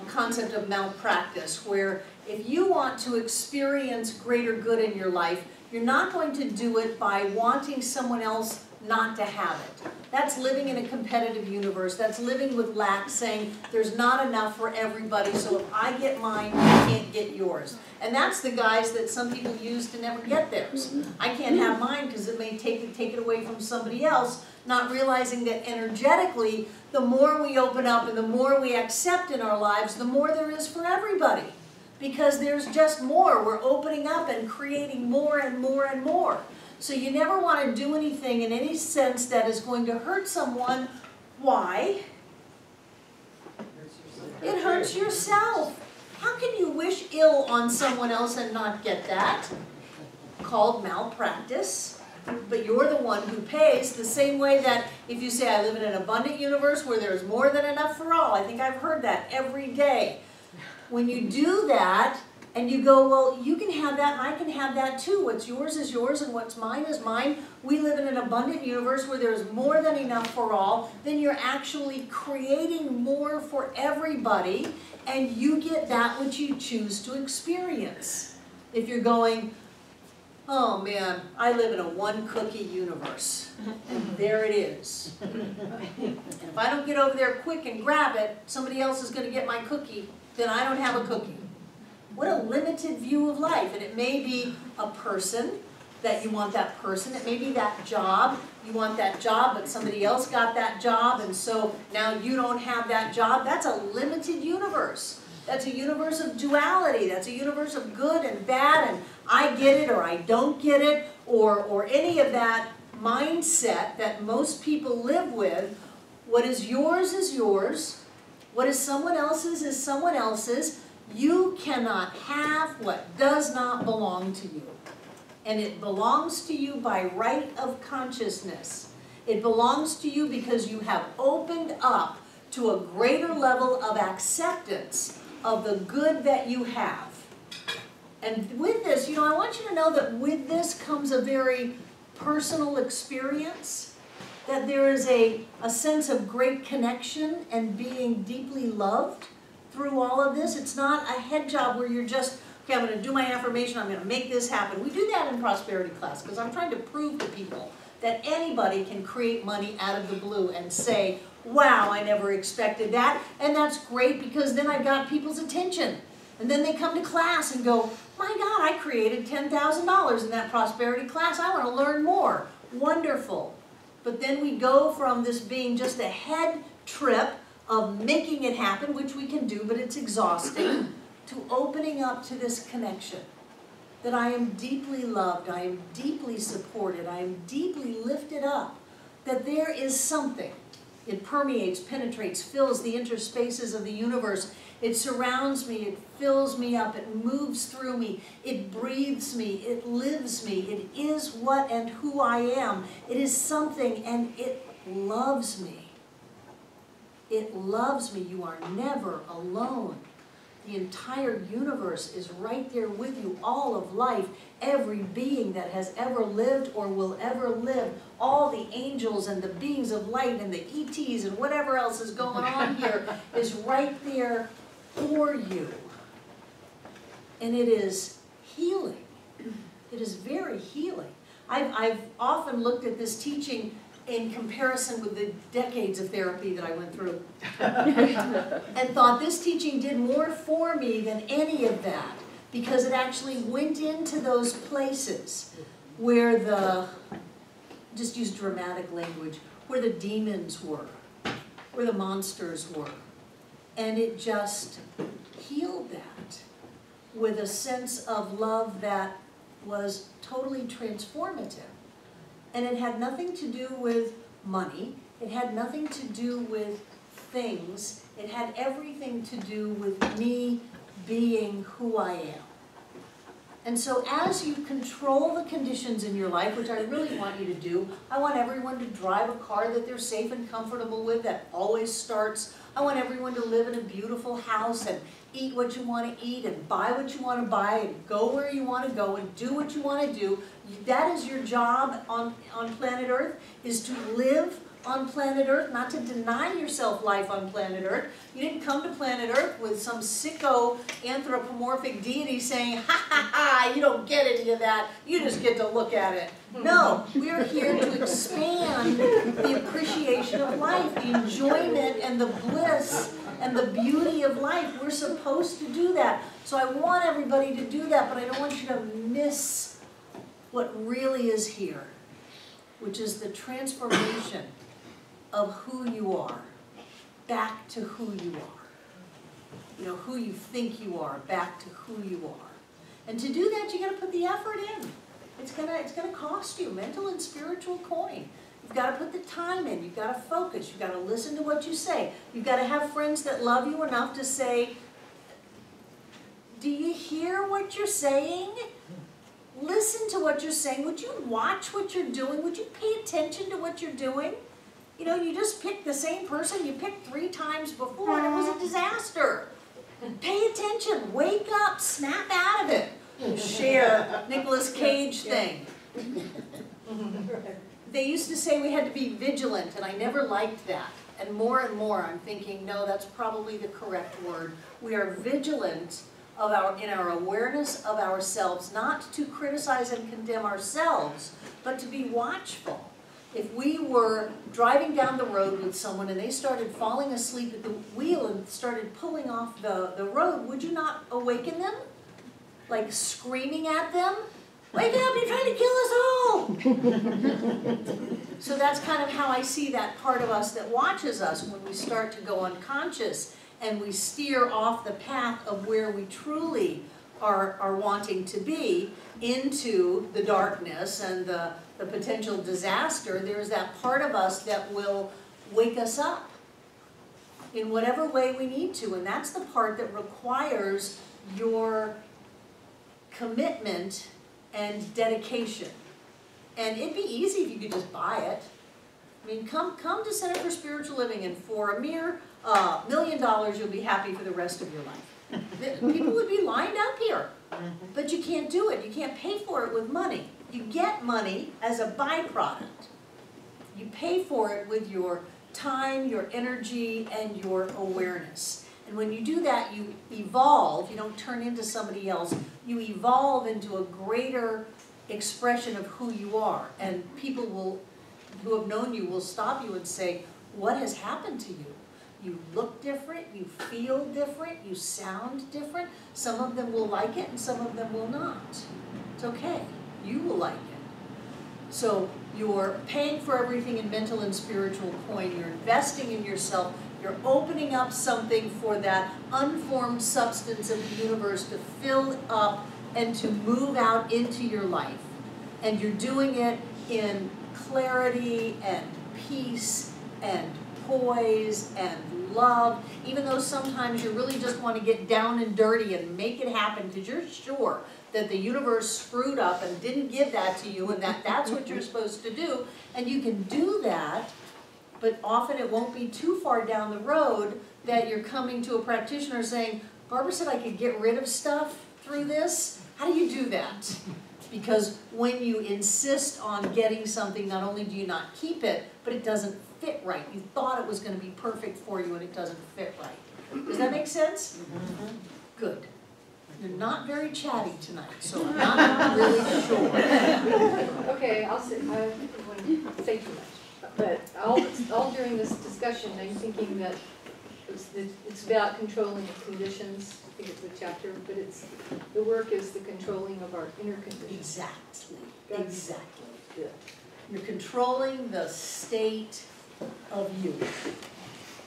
concept of malpractice, where If you want to experience greater good in your life, you're not going to do it by wanting someone else not to have it. That's living in a competitive universe. That's living with lack, saying there's not enough for everybody, so if I get mine, you can't get yours. And that's the guise that some people use to never get theirs. I can't have mine because it may take it away from somebody else, not realizing that energetically, the more we open up and the more we accept in our lives, the more there is for everybody. Because there's just more. We're opening up and creating more and more and more. So you never want to do anything in any sense that is going to hurt someone. Why? It hurts yourself. How can you wish ill on someone else and not get that? Called malpractice. But you're the one who pays, the same way that if you say, I live in an abundant universe where there's more than enough for all. I think I've heard that every day. When you do that, and you go, well, you can have that and I can have that too. What's yours is yours and what's mine is mine. We live in an abundant universe where there's more than enough for all. Then you're actually creating more for everybody, and you get that which you choose to experience. If you're going, oh man, I live in a one-cookie universe, and there it is. And if I don't get over there quick and grab it, somebody else is going to get my cookie, then I don't have a cookie. What a limited view of life. And it may be a person that you want that person. It may be that job. You want that job, but somebody else got that job, and so now you don't have that job. That's a limited universe. That's a universe of duality. That's a universe of good and bad, and I get it or I don't get it, or any of that mindset that most people live with. What is yours is yours. What is someone else's is someone else's. You cannot have what does not belong to you. And it belongs to you by right of consciousness. It belongs to you because you have opened up to a greater level of acceptance of the good that you have. And with this, you know, I want you to know that with this comes a very personal experience, that there is a sense of great connection and being deeply loved through all of this. It's not a head job where you're just, okay, I'm going to do my affirmation, I'm going to make this happen. We do that in prosperity class because I'm trying to prove to people that anybody can create money out of the blue and say, wow, I never expected that. And that's great because then I've got people's attention. And then they come to class and go, my God, I created $10,000 in that prosperity class. I want to learn more. Wonderful. But then we go from this being just a head trip of making it happen, which we can do, but it's exhausting, to opening up to this connection. That I am deeply loved, I am deeply supported, I am deeply lifted up. That there is something. It permeates, penetrates, fills the interspaces of the universe. It surrounds me, it fills me up, it moves through me, it breathes me, it lives me. It is what and who I am. It is something and it loves me. It loves me. You are never alone. The entire universe is right there with you. All of life, every being that has ever lived or will ever live, all the angels and the beings of light and the ETs and whatever else is going on here is right there for you. And it is healing. It is very healing. I've often looked at this teaching in comparison with the decades of therapy that I went through. And thought this teaching did more for me than any of that, because it actually went into those places where just use dramatic language, where the demons were, where the monsters were. And it just healed that with a sense of love that was totally transformative. And it had nothing to do with money. It had nothing to do with things. It had everything to do with me being who I am. And so as you control the conditions in your life, which I really want you to do, I want everyone to drive a car that they're safe and comfortable with. That always starts. I want everyone to live in a beautiful house and eat what you want to eat and buy what you want to buy and go where you want to go and do what you want to do. That is your job on planet Earth, is to live on planet Earth, not to deny yourself life on planet Earth. You didn't come to planet Earth with some sicko anthropomorphic deity saying, ha ha ha, you don't get any of that, you just get to look at it. No, we are here to expand the appreciation of life, the enjoyment and the bliss and the beauty of life. We're supposed to do that. So I want everybody to do that, but I don't want you to miss what really is here, which is the transformation of who you are back to who you are. You know, who you think you are back to who you are. And to do that, you got to put the effort in. It's gonna cost you mental and spiritual coin. You've got to put the time in. You've got to focus. You've got to listen to what you say. You've got to have friends that love you enough to say, do you hear what you're saying? Listen to what you're saying. Would you watch what you're doing? Would you pay attention to what you're doing? You know, you just picked the same person you picked 3 times before and it was a disaster. Pay attention. Wake up. Snap out of it. Share Nicolas Cage thing. They used to say we had to be vigilant, and I never liked that. And more I'm thinking, no, that's probably the correct word. We are vigilant in our awareness of ourselves, not to criticize and condemn ourselves, but to be watchful. If we were driving down the road with someone and they started falling asleep at the wheel and started pulling off the road, would you not awaken them? Like screaming at them? Wake up, you're trying to kill us all! So that's kind of how I see that part of us that watches us when we start to go unconscious and we steer off the path of where we truly are wanting to be into the darkness and the potential disaster. There's that part of us that will wake us up in whatever way we need to, and that's the part that requires your commitment and dedication. And it'd be easy if you could just buy it. I mean, come to Center for Spiritual Living, and for a mere $1 million, you'll be happy for the rest of your life. People would be lined up here, but you can't do it. You can't pay for it with money. You get money as a byproduct. You pay for it with your time, your energy, and your awareness. And when you do that, you evolve. You don't turn into somebody else. You evolve into a greater expression of who you are. And people who have known you will stop you and say, what has happened to you? You look different, you feel different, you sound different. Some of them will like it and some of them will not. It's okay. You will like it. So you're paying for everything in mental and spiritual coin. You're investing in yourself. You're opening up something for that unformed substance of the universe to fill up and to move out into your life. And you're doing it in clarity and peace and poise and love, even though sometimes you really just want to get down and dirty and make it happen because you're sure that the universe screwed up and didn't give that to you and that's what you're supposed to do. And you can do that, but often it won't be too far down the road that you're coming to a practitioner saying, Barbara said I could get rid of stuff through this. How do you do that? Because when you insist on getting something, not only do you not keep it, but it doesn't fit right. You thought it was going to be perfect for you and it doesn't fit right. Does that make sense? Good. You're not very chatty tonight, so I'm not really sure. Okay, I wouldn't say too much. But all during this discussion, I'm thinking that it's about controlling the conditions. I think it's the chapter, but the work is the controlling of our inner conditions. Exactly. That's Exactly. good. You're controlling the state of you,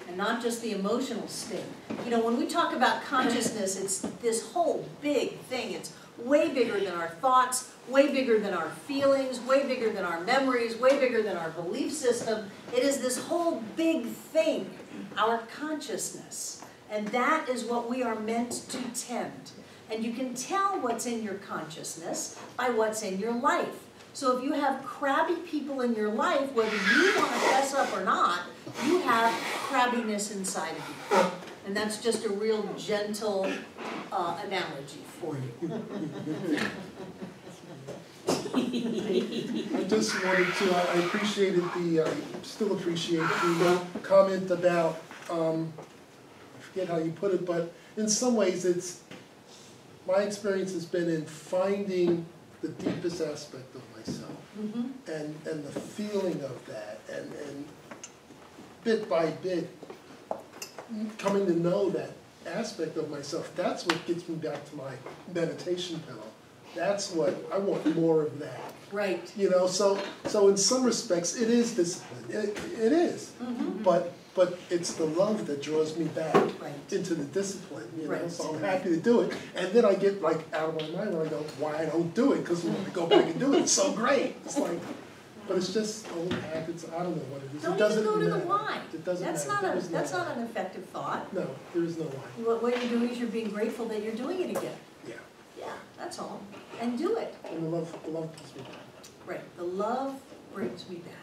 and not just the emotional state. You know, when we talk about consciousness, it's this whole big thing. It's way bigger than our thoughts, way bigger than our feelings, way bigger than our memories, way bigger than our belief system. It is this whole big thing, our consciousness. And that is what we are meant to tend. And you can tell what's in your consciousness by what's in your life. So if you have crabby people in your life, whether you want to fess up or not, you have crabbiness inside of you. And that's just a real gentle analogy for you. I just wanted to, I appreciated I still appreciate the comment about, I forget how you put it, but in some ways my experience has been in finding the deepest aspect of myself and the feeling of that and bit by bit coming to know that aspect of myself. That's what gets me back to my meditation pillow. That's what, I want more of that. Right. You know, so in some respects it is discipline. It is. But it's the love that draws me back into the discipline, you know, so I'm happy to do it. And then I get like out of my mind when I go, why I don't do it, because when I go back and do it, it's so great. It's like, but it's just old habits, I don't know what it is. Don't it doesn't even go to matter. the why. It doesn't that's matter. That's not an effective thought. No, there is no why. What you're doing is you're being grateful that you're doing it again. Yeah. Yeah, that's all. And do it. And the love brings me back. Right, the love brings me back.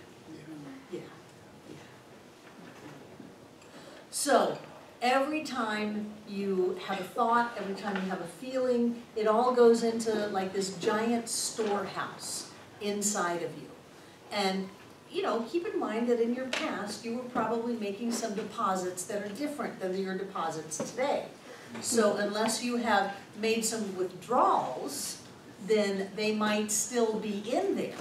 Yeah. Yeah. So, every time you have a thought, every time you have a feeling, it all goes into like this giant storehouse inside of you. And, you know, keep in mind that in your past, you were probably making some deposits that are different than your deposits today. So unless you have made some withdrawals, then they might still be in there.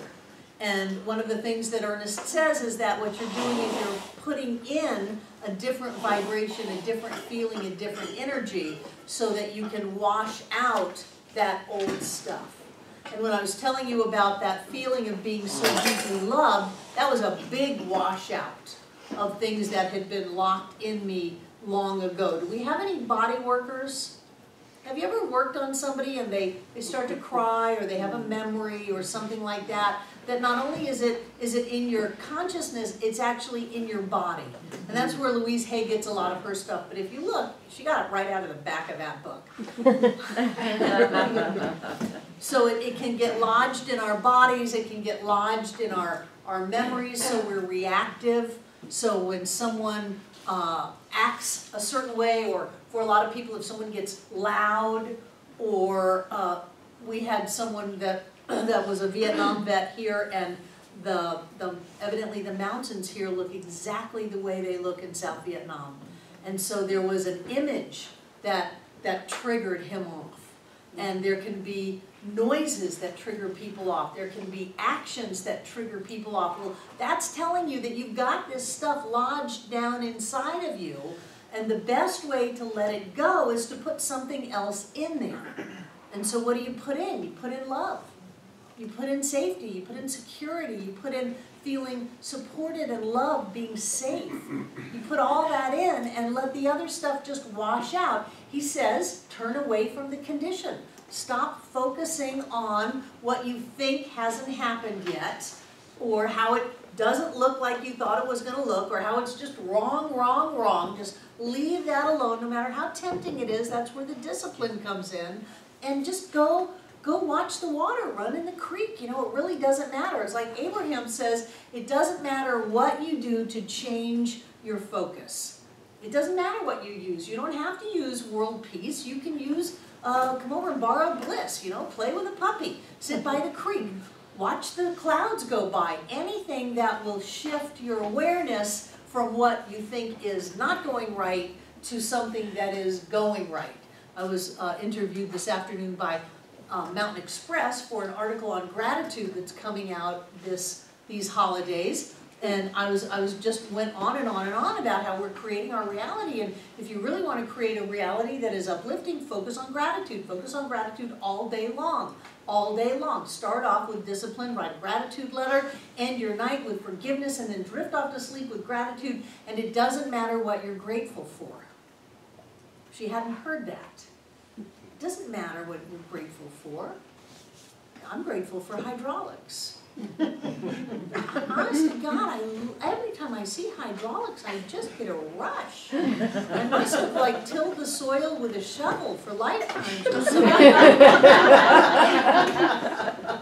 And one of the things that Ernest says is that what you're doing is you're putting in a different vibration, a different feeling, a different energy, so that you can wash out that old stuff. And when I was telling you about that feeling of being so deeply loved, that was a big washout of things that had been locked in me long ago. Do we have any body workers? Have you ever worked on somebody and they start to cry, or they have a memory or something like that, that not only is it in your consciousness, it's actually in your body. And that's where Louise Hay gets a lot of her stuff. But if you look, she got it right out of the back of that book. So it can get lodged in our bodies, it can get lodged in our memories, so we're reactive. So when someone acts a certain way, or for a lot of people, if someone gets loud, or we had someone that was a Vietnam vet here, and evidently the mountains here look exactly the way they look in South Vietnam. And so there was an image that triggered him off. And there can be noises that trigger people off. There can be actions that trigger people off. Well, that's telling you that you've got this stuff lodged down inside of you, and the best way to let it go is to put something else in there. And so what do you put in? You put in love. You put in safety. You put in security. You put in feeling supported and loved, being safe. You put all that in and let the other stuff just wash out. He says, turn away from the condition. Stop focusing on what you think hasn't happened yet, or how it doesn't look like you thought it was going to look, or how it's just wrong, wrong, wrong. Just leave that alone, no matter how tempting it is. That's where the discipline comes in. And just go watch the water run in the creek. You know, it really doesn't matter. It's like Abraham says, it doesn't matter what you do to change your focus. It doesn't matter what you use. You don't have to use world peace. You can use, come over and borrow bliss, you know, play with a puppy, sit by the creek, watch the clouds go by. Anything that will shift your awareness from what you think is not going right to something that is going right. I was interviewed this afternoon by Mountain Express for an article on gratitude that's coming out these holidays, and I was just went on and on and on about how we're creating our reality. And if you really want to create a reality that is uplifting, focus on gratitude. Focus on gratitude all day long. All day long. Start off with discipline, write a gratitude letter, end your night with forgiveness, and then drift off to sleep with gratitude. And it doesn't matter what you're grateful for. She hadn't heard that. It doesn't matter what you're grateful for. I'm grateful for hydraulics. Honest to God, every time I see hydraulics, I just get a rush. I must have like tilled the soil with a shovel for lifetimes or something.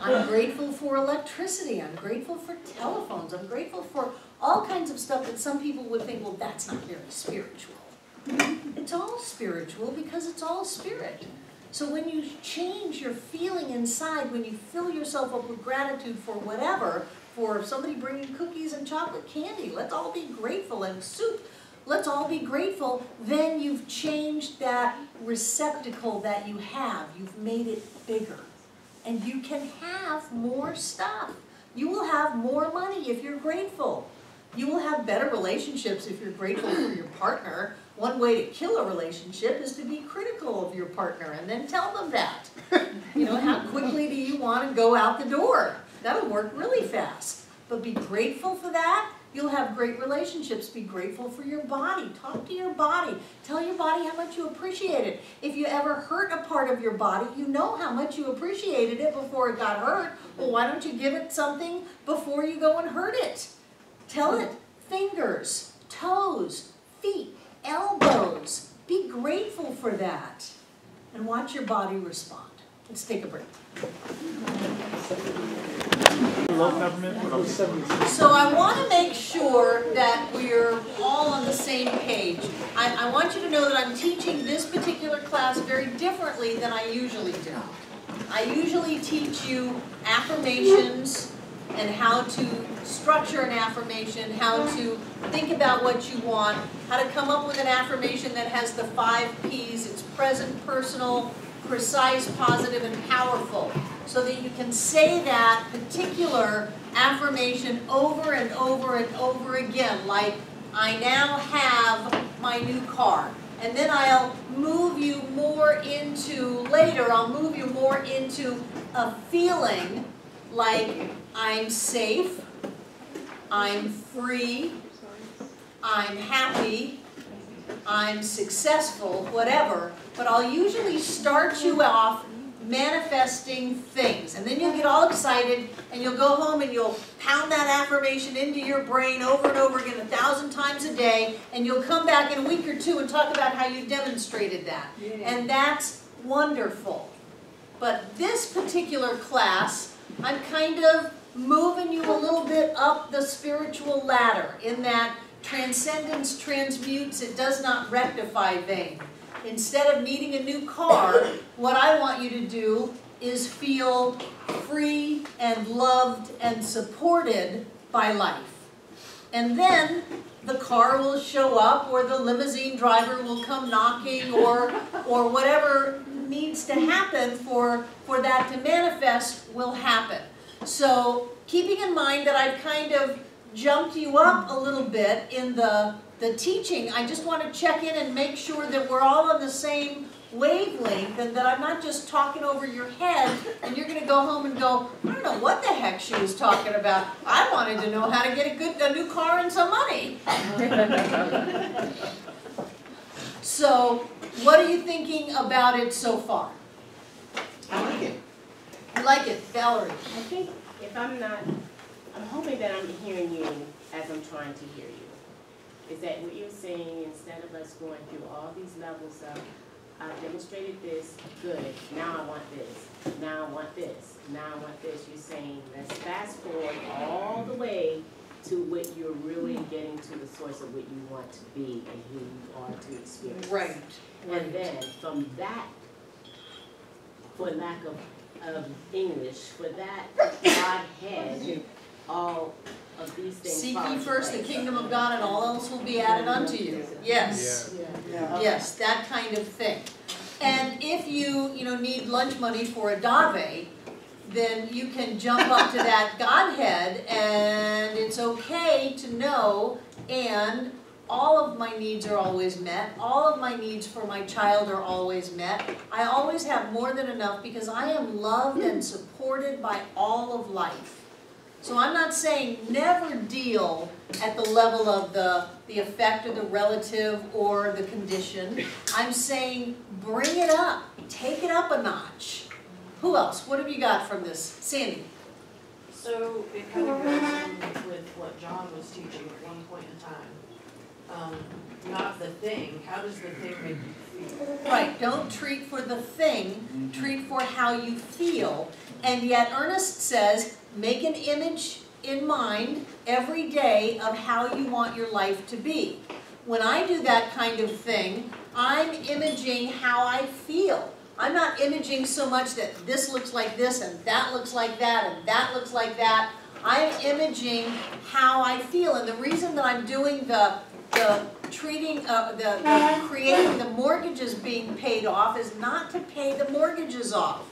I'm grateful for electricity. I'm grateful for telephones. I'm grateful for all kinds of stuff that some people would think, well, that's not very spiritual. It's all spiritual because it's all spirit. So when you change your feeling inside, when you fill yourself up with gratitude for whatever, for somebody bringing cookies and chocolate candy, let's all be grateful, and soup, let's all be grateful, then you've changed that receptacle that you have. You've made it bigger. And you can have more stuff. You will have more money if you're grateful. You will have better relationships if you're grateful for your partner. One way to kill a relationship is to be critical of your partner and then tell them that. You know, how quickly do you want to go out the door? That'll work really fast. But be grateful for that. You'll have great relationships. Be grateful for your body. Talk to your body. Tell your body how much you appreciate it. If you ever hurt a part of your body, you know how much you appreciated it before it got hurt. Well, why don't you give it something before you go and hurt it? Tell it fingers, toes, feet, elbows. Be grateful for that. And watch your body respond. Let's take a break. So I want to make sure that we're all on the same page. I want you to know that I'm teaching this particular class very differently than I usually do. I usually teach you affirmations and how to structure an affirmation, how to think about what you want, how to come up with an affirmation that has the 5 Ps. It's present, personal, precise, positive, and powerful, so that you can say that particular affirmation over and over and over again, like, I now have my new car. And then I'll move you more into, later, I'll move you more into a feeling like I'm safe, I'm free, I'm happy, I'm successful, whatever, but I'll usually start you off manifesting things. And then you'll get all excited and you'll go home and you'll pound that affirmation into your brain over and over again 1,000 times a day, and you'll come back in a week or 2 and talk about how you demonstrated that. And that's wonderful. But this particular class, I'm kind of moving you a little bit up the spiritual ladder, in that transcendence transmutes, it does not rectify vain. Instead of needing a new car, what I want you to do is feel free and loved and supported by life. And then the car will show up, or the limousine driver will come knocking, or whatever needs to happen for that to manifest will happen. So keeping in mind that I've kind of jumped you up a little bit in the teaching, I just want to check in and make sure that we're all on the same wavelength, and that I'm not just talking over your head and you're going to go home and go, I don't know what the heck she was talking about. I wanted to know how to get a new car and some money. So, what are you thinking about it so far? I like it. You like it, Valerie? I think if I'm hoping that I'm hearing you as I'm trying to hear you. Is that what you're saying, instead of us going through all these levels of, I've demonstrated this, good, now I want this, now I want this, now I want this, you're saying, let's fast forward all the way to what you're really getting to, the source of what you want to be and who you are to experience. Right. And then from that, for lack of English, for that Godhead, all of these things. Seek ye first the kingdom of God, and all else will be added unto you. Yes. Yes, that kind of thing. And if you need lunch money for a dave, then you can jump up to that Godhead, and it's okay to know, and all of my needs are always met. All of my needs for my child are always met. I always have more than enough because I am loved and supported by all of life. So I'm not saying never deal at the level of the effect or the relative or the condition. I'm saying bring it up. Take it up a notch. Who else? What have you got from this? Sandy. So it kind of goes in with what John was teaching at one point in time. Not the thing. How does the thing make you feel? Right. Don't treat for the thing. Treat for how you feel. And yet Ernest says, make an image in mind every day of how you want your life to be. When I do that kind of thing, I'm imaging how I feel. I'm not imaging so much that this looks like this and that looks like that and that looks like that. I'm imaging how I feel, and the reason that I'm doing the creating the mortgages being paid off is not to pay the mortgages off.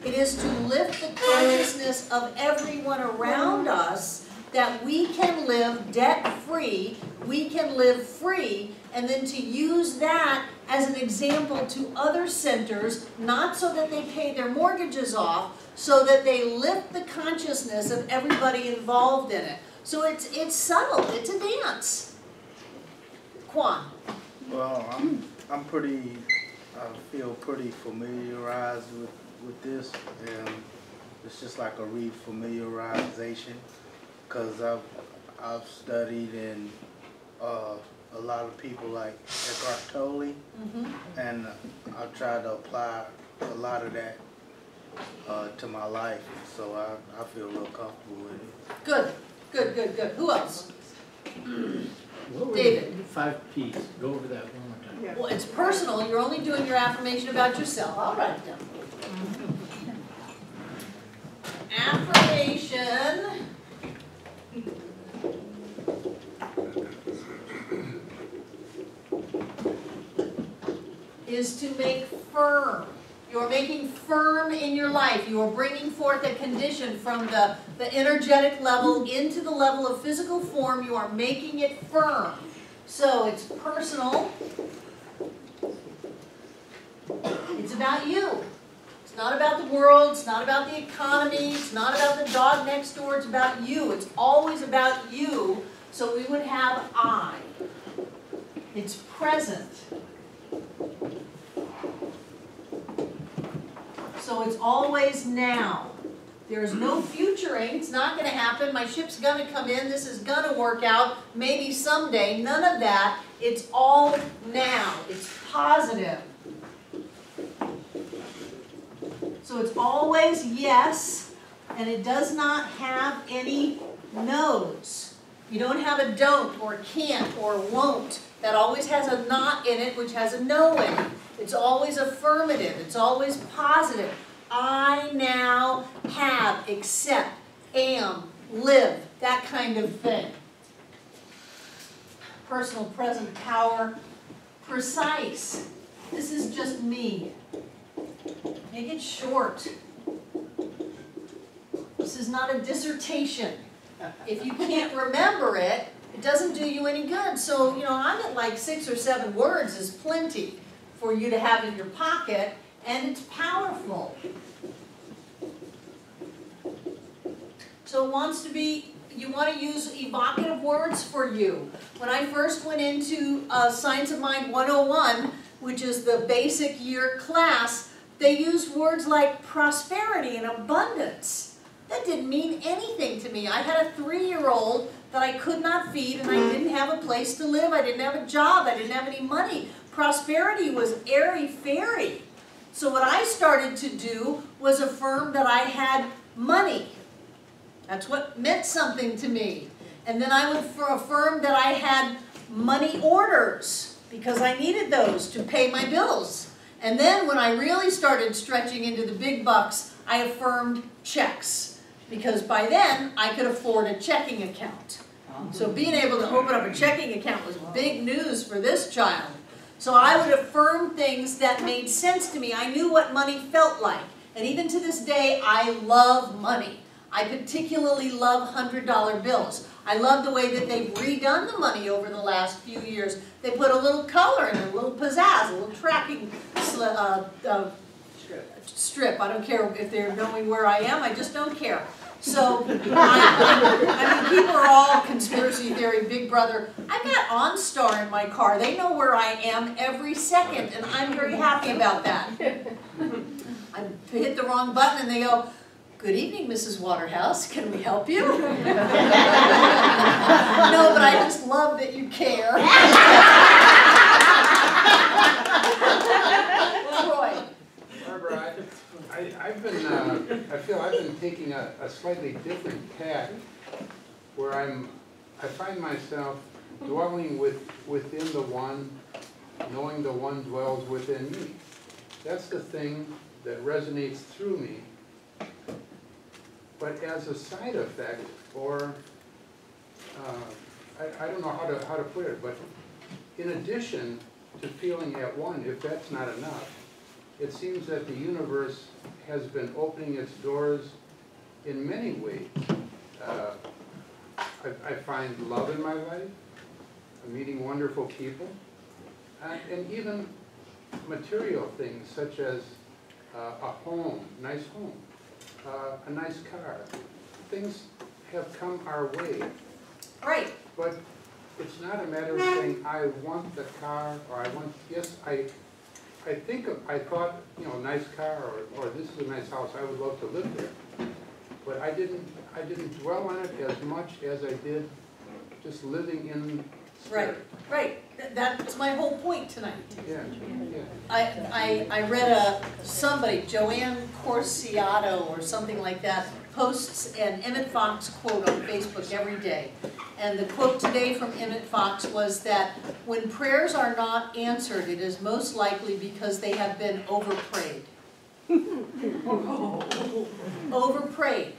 It is to lift the consciousness of everyone around us that we can live debt-free, we can live free, and then to use that as an example to other centers, not so that they pay their mortgages off, so that they lift the consciousness of everybody involved in it. So it's subtle, it's a dance. Quan. Well, I'm pretty, I feel pretty familiarized with this, and it's just like a refamiliarization, because I've studied in a lot of people like Eckhart Tolle, and I've tried to apply a lot of that to my life, so I feel real comfortable with it. Good, good, good, good. Who else? What were David. the 5 Ps? Go over that one more time. Well, it's personal. You're only doing your affirmation about yourself. I'll write it down. Affirmation is to make firm. You are making firm in your life. You are bringing forth a condition from the energetic level into the level of physical form. You are making it firm. So it's personal. It's about you. It's not about the world. It's not about the economy. It's not about the dog next door. It's about you. It's always about you. So we would have I. It's present. So it's always now. There's no futuring. It's not going to happen. My ship's going to come in. This is going to work out. Maybe someday. None of that. It's all now. It's positive. So it's always yes, and it does not have any no's. You don't have a don't or can't or won't. That always has a not in it, which has a no in it. It's always affirmative. It's always positive. I now have, accept, am, live, that kind of thing. Personal present power, precise. This is just me. Make it short. This is not a dissertation. If you can't remember it, it doesn't do you any good. So, you know, I'm at like 6 or 7 words is plenty for you to have in your pocket, and it's powerful. So it wants to be, you want to use evocative words for you. When I first went into Science of Mind 101, which is the basic year class, they used words like prosperity and abundance. That didn't mean anything to me. I had a 3-year-old that I could not feed, and I didn't have a place to live. I didn't have a job. I didn't have any money. Prosperity was airy-fairy. So what I started to do was affirm that I had money. That's what meant something to me. And then I would affirm that I had money orders, because I needed those to pay my bills. And then when I really started stretching into the big bucks, I affirmed checks, because by then I could afford a checking account. So being able to open up a checking account was big news for this child. So I would affirm things that made sense to me. I knew what money felt like. And even to this day, I love money. I particularly love $100 bills. I love the way that they've redone the money over the last few years. They put a little color in it, a little pizzazz, a little tracking strip. I don't care if they're knowing where I am, I just don't care. So, I mean, people are all conspiracy theory, big brother. I've got OnStar in my car. They know where I am every second, and I'm very happy about that. I hit the wrong button, and they go, "Good evening, Mrs. Waterhouse. Can we help you?" No, but I just love that you care. Troy. Barbara, I feel I've been taking a slightly different path where I find myself dwelling within the one, knowing the one dwells within me. That's the thing that resonates through me. But as a side effect, or I don't know how to put it, but in addition to feeling at one, if that's not enough, it seems that the universe has been opening its doors in many ways. I find love in my life, I'm meeting wonderful people, and even material things such as a home, nice home, a nice car. Things have come our way. Right. But it's not a matter of saying, I want the car, or I want, yes, I thought, you know, a nice car, or this is a nice house, I would love to live there. But I didn't dwell on it as much as I did just living in spirit. Right. That's my whole point tonight. Yeah, yeah. I read somebody, Joanne Corsiato or something like that, posts an Emmett Fox quote on Facebook every day. And the quote today from Emmett Fox was that when prayers are not answered, it is most likely because they have been overprayed. Overprayed.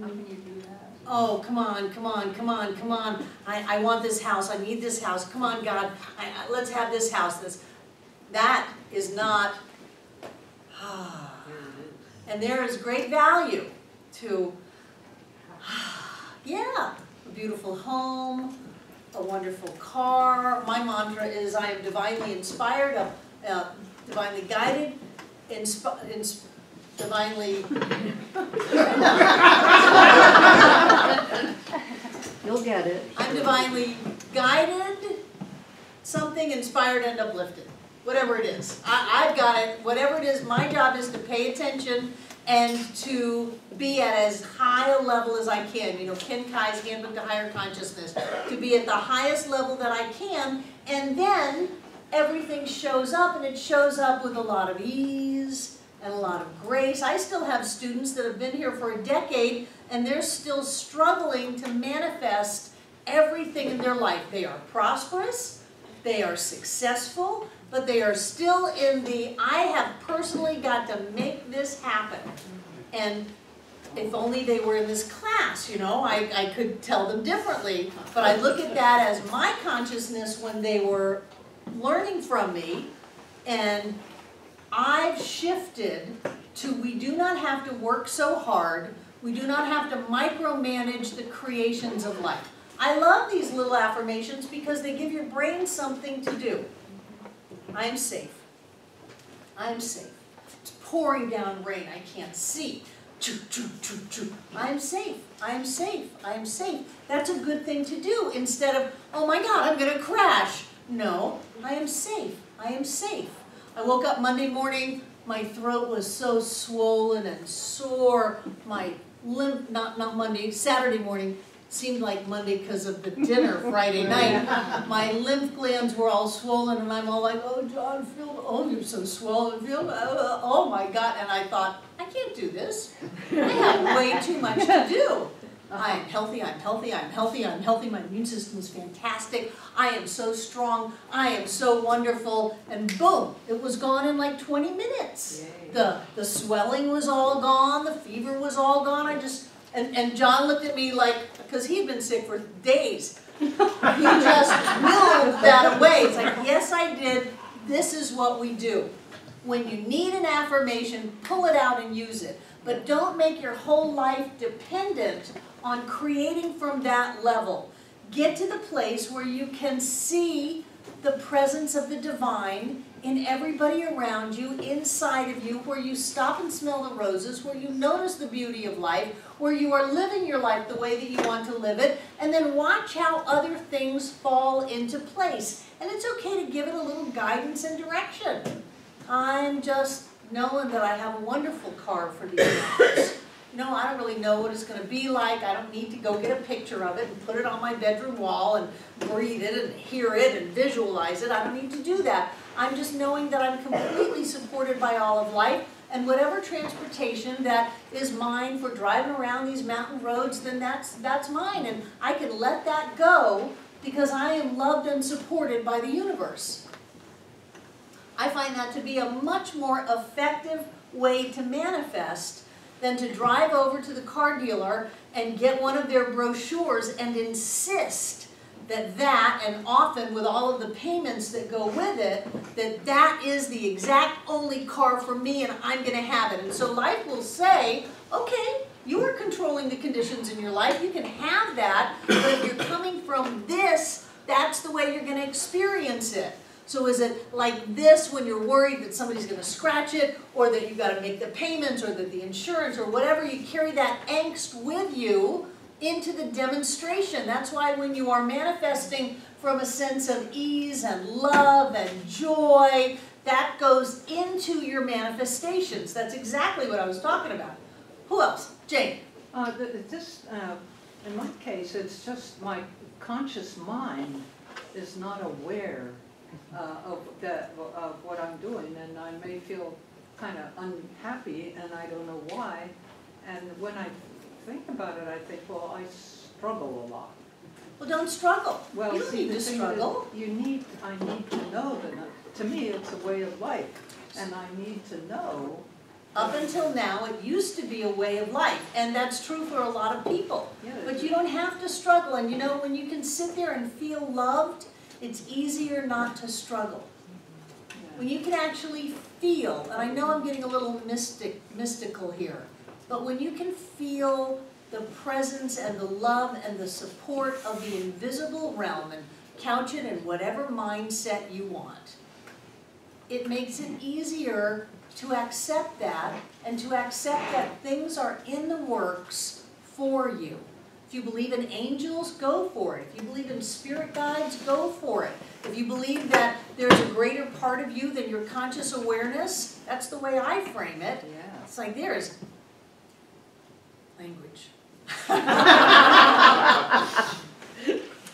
How can you do that? Oh, come on, come on, come on, come on. I want this house, I need this house. Come on, God, let's have this house. That is not, and there is great value to, yeah, a beautiful home, a wonderful car. My mantra is I am divinely inspired, divinely guided, divinely You'll get it. I'm divinely guided, something, inspired, and uplifted. Whatever it is. I've got it. Whatever it is, my job is to pay attention and to be at as high a level as I can. You know, Ken Kai's Handbook to Higher Consciousness. To be at the highest level that I can, and then everything shows up, and it shows up with a lot of ease and a lot of grace. I still have students that have been here for a decade, and they're still struggling to manifest everything in their life. They are prosperous, they are successful, but they are still in the, I have personally got to make this happen. And if only they were in this class, you know, I could tell them differently. But I look at that as my consciousness when they were learning from me, and I've shifted to we do not have to work so hard. We do not have to micromanage the creations of life. I love these little affirmations because they give your brain something to do. I am safe. I am safe. It's pouring down rain. I can't see. Choo, choo, choo, choo. I am safe. I am safe. I am safe. That's a good thing to do instead of, oh my God, I'm going to crash. No, I am safe. I am safe. I woke up Monday morning, my throat was so swollen and sore. My lymph, not Monday, Saturday morning, seemed like Monday because of the dinner Friday night. My lymph glands were all swollen, and I'm all like, oh, John, oh, you're so swollen, oh my God. And I thought, I can't do this. I have way too much to do. I am healthy, I'm healthy, I'm healthy, I'm healthy. My immune system is fantastic. I am so strong. I am so wonderful. And boom, it was gone in like 20 minutes. The swelling was all gone. The fever was all gone. And John looked at me like, because he'd been sick for days. He just willed that away. It's like, yes, I did. This is what we do. When you need an affirmation, pull it out and use it. But don't make your whole life dependent on creating from that level. Get to the place where you can see the presence of the divine in everybody around you, inside of you, where you stop and smell the roses, where you notice the beauty of life, where you are living your life the way that you want to live it, and then watch how other things fall into place. And it's okay to give it a little guidance and direction. I'm just knowing that I have a wonderful card for these hours. You know, I don't really know what it's going to be like. I don't need to go get a picture of it and put it on my bedroom wall and breathe it and hear it and visualize it. I don't need to do that. I'm just knowing that I'm completely supported by all of life, and whatever transportation that is mine for driving around these mountain roads, then that's mine, and I can let that go because I am loved and supported by the universe. I find that to be a much more effective way to manifest than to drive over to the car dealer and get one of their brochures and insist that, and often with all of the payments that go with it, that is the exact only car for me and I'm going to have it. And so life will say, okay, you are controlling the conditions in your life, you can have that, but if you're coming from this, that's the way you're going to experience it. So is it like this when you're worried that somebody's going to scratch it, or that you've got to make the payments, or that the insurance, or whatever, you carry that angst with you into the demonstration. That's why when you are manifesting from a sense of ease and love and joy, that goes into your manifestations. That's exactly what I was talking about. Who else? Jane. In my case, it's just my conscious mind is not aware of what I'm doing, and I may feel kind of unhappy, and I don't know why. And when I think about it, I think, well, I struggle a lot. Well, don't struggle. Well, you don't need to struggle. I need to know that. To me, it's a way of life, and I need to know. Up until now, it used to be a way of life, and that's true for a lot of people. Yeah, but you don't have to struggle, and you know, when you can sit there and feel loved, it's easier not to struggle. Yeah. When you can actually feel, and I know I'm getting a little mystical here, but when you can feel the presence and the love and the support of the invisible realm and couch it in whatever mindset you want, it makes it easier to accept that, and to accept that things are in the works for you. If you believe in angels, go for it. If you believe in spirit guides, go for it. If you believe that there's a greater part of you than your conscious awareness, that's the way I frame it. Yeah. It's like there's language.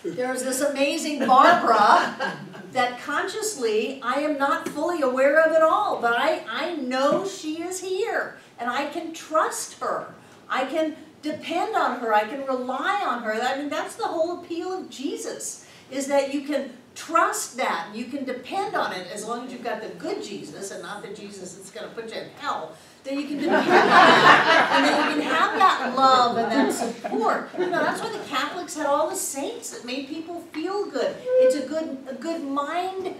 There's this amazing Barbara that consciously I am not fully aware of at all, but I know she is here, and I can trust her. I can depend on her. I can rely on her. I mean, that's the whole appeal of Jesus, is that you can trust that, and you can depend on it, as long as you've got the good Jesus, and not the Jesus that's going to put you in hell. That you can depend on that, and that you can have that love and that support. You know, that's why the Catholics had all the saints that made people feel good. It's a good mind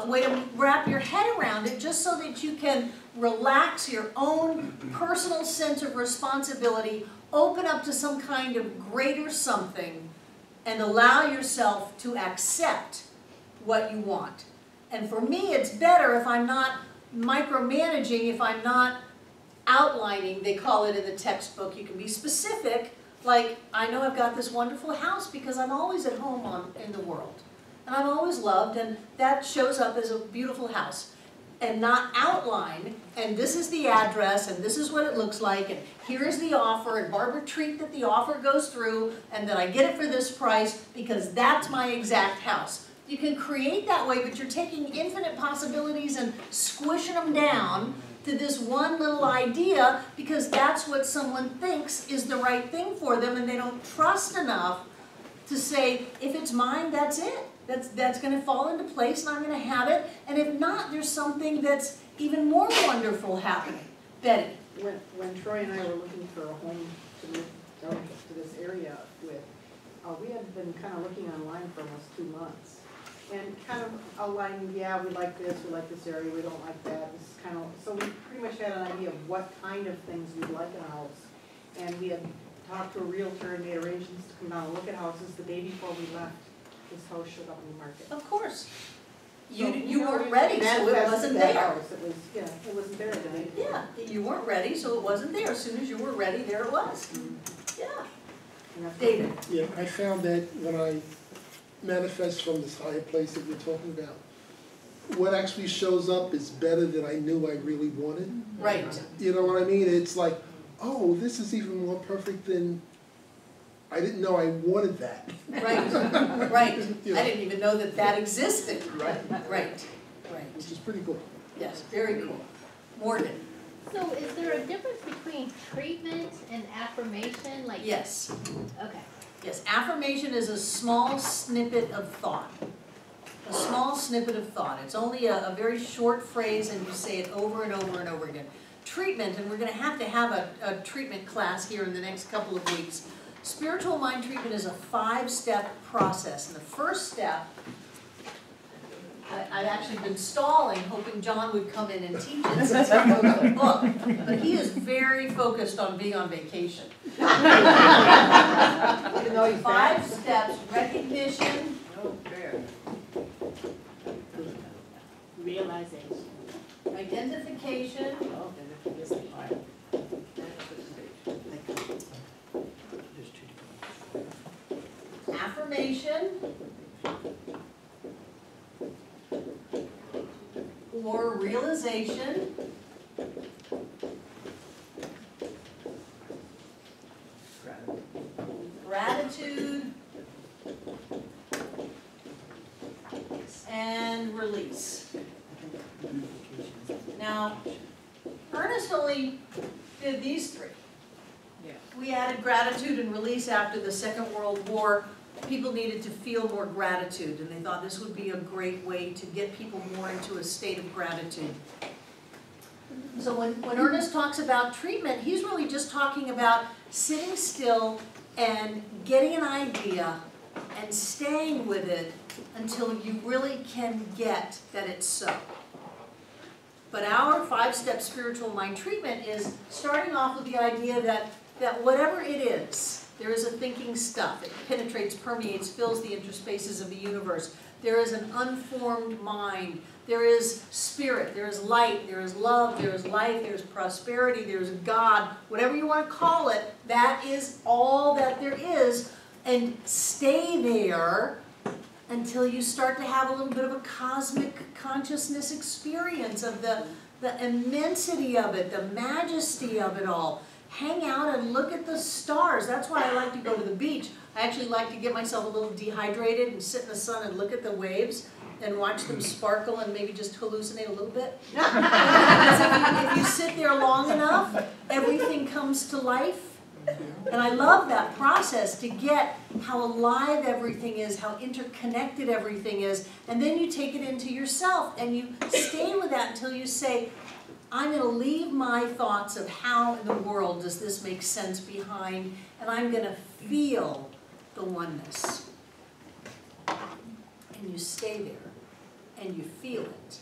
way to wrap your head around it, just so that you can relax your own personal sense of responsibility, open up to some kind of greater something, and allow yourself to accept what you want. And for me, it's better if I'm not micromanaging, if I'm not outlining. They call it in the textbook. You can be specific, like, I know I've got this wonderful house because I'm always at home in the world. And I'm always loved, and that shows up as a beautiful house. And not outline, and this is the address, and this is what it looks like, and here's the offer, and Barbara treat that the offer goes through, and that I get it for this price because that's my exact house. You can create that way, but you're taking infinite possibilities and squishing them down to this one little idea because that's what someone thinks is the right thing for them, and they don't trust enough to say, if it's mine, that's it. That's going to fall into place, and I'm going to have it. And if not, there's something that's even more wonderful happening. Betty. When Troy and I were looking for a home to move to this area with, we had been kind of looking online for almost 2 months. And kind of outlining, yeah, we like this area, we don't like that. This is kind of, so we pretty much had an idea of what kind of things we'd like in a house. And we had talked to a realtor and made arrangements to come down and look at houses. The day before we left, this house showed up in the market. Of course. So, You weren't ready, so it wasn't there. It wasn't there today. Yeah, you weren't ready, so it wasn't there. As soon as you were ready, there it was. Yeah. David. Yeah, I found that when I manifest from this higher place that you're talking about, what actually shows up is better than I knew I really wanted. Right. You know what I mean? It's like, oh, this is even more perfect than I didn't know I wanted that. Right, right. Yeah. I didn't even know that that existed. Right. Right, Which is pretty cool. Yes, very cool. Morgan. So is there a difference between treatment and affirmation? Like Yes. Okay. Yes, affirmation is a small snippet of thought. a small snippet of thought. It's only a very short phrase and you say it over and over and over again. Treatment, and we're going to have a treatment class here in the next couple of weeks. Spiritual mind treatment is a 5-step process. And the first step, I've actually been stalling, hoping John would come in and teach it since he wrote the book. But he is very focused on being on vacation. 5 steps: recognition, Realization. identification, affirmation, or realization, gratitude, and release. Now, Ernest only did these 3. We added gratitude and release after the Second World War. People needed to feel more gratitude, and they thought this would be a great way to get people more into a state of gratitude. So when Ernest talks about treatment, he's really just talking about sitting still and getting an idea and staying with it until you really can get that it's so. But our 5-step spiritual mind treatment is starting off with the idea that whatever it is, there is a thinking stuff. It penetrates, permeates, fills the interspaces of the universe. There is an unformed mind. There is spirit. There is light. There is love. There is life. There is prosperity. There is God. Whatever you want to call it, that is all that there is. And stay there until you start to have a little bit of a cosmic consciousness experience of the immensity of it, the majesty of it all. Hang out and look at the stars. That's why I like to go to the beach. I actually like to get myself a little dehydrated and sit in the sun and look at the waves and watch them sparkle and maybe just hallucinate a little bit. Because if you sit there long enough, everything comes to life. And I love that process to get how alive everything is, how interconnected everything is. And then you take it into yourself and you stay with that until you say, I'm going to leave my thoughts of how in the world does this make sense behind, and I'm going to feel the oneness. And you stay there, and you feel it.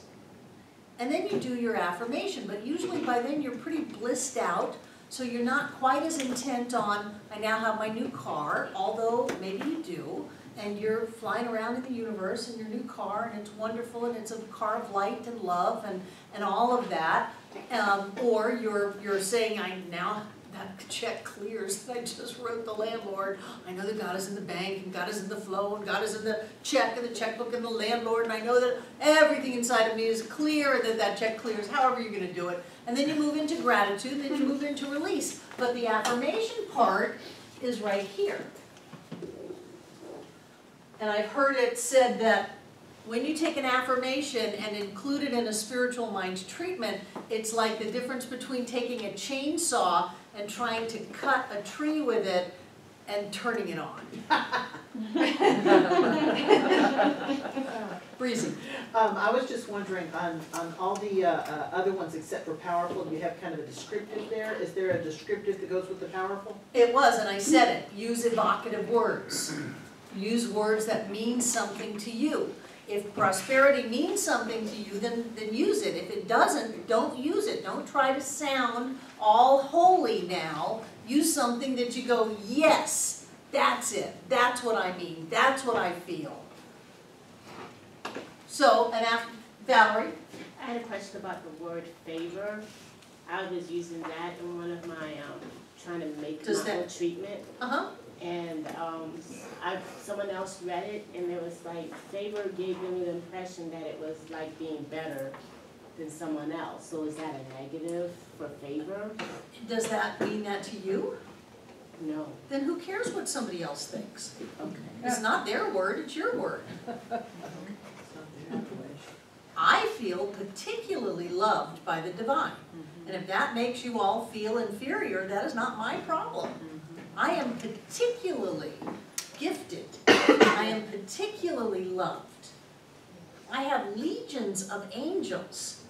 And then you do your affirmation, but usually by then you're pretty blissed out, so you're not quite as intent on, I now have my new car, although maybe you do, and you're flying around in the universe in your new car, and it's wonderful, and it's a car of light and love and all of that. Or you're saying, that check clears that I just wrote the landlord. I know that God is in the bank, and God is in the flow, and God is in the check, and the checkbook, and the landlord, and I know that everything inside of me is clear, and that check clears, however you're going to do it. And then you move into gratitude, then you move into release. But the affirmation part is right here. And I've heard it said that when you take an affirmation and include it in a spiritual mind treatment, it's like the difference between taking a chainsaw and trying to cut a tree with it and turning it on. Breezy. I was just wondering, on all the other ones except for powerful, you have kind of a descriptive there. Is there a descriptive that goes with the powerful? It was, and I said it. Use evocative words. Use words that mean something to you. If prosperity means something to you, then use it. If it doesn't, don't use it. Don't try to sound all holy now. Use something that you go, yes, that's it. That's what I mean. That's what I feel. So, and after, Valerie? I had a question about the word favor. I was using that in one of my, trying to make my own treatment. Uh-huh. And someone else read it, and it was like, favor gave them the impression that it was like being better than someone else. So is that a negative for favor? Does that mean that to you? No. Then who cares what somebody else thinks? Okay. It's not their word, it's your word. I feel particularly loved by the divine. And if that makes you all feel inferior, that is not my problem. I am particularly gifted. I am particularly loved. I have legions of angels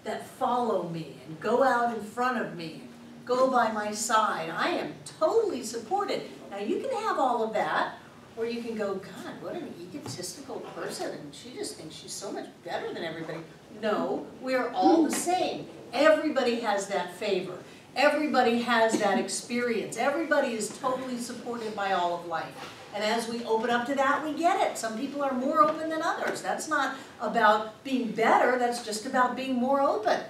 that follow me and go out in front of me, go by my side. I am totally supported. Now you can have all of that, or you can go, God, what an egotistical person, and she just thinks she's so much better than everybody. No, we're all the same. Everybody has that favor. Everybody has that experience. Everybody is totally supported by all of life. And as we open up to that, we get it. Some people are more open than others. That's not about being better, that's just about being more open.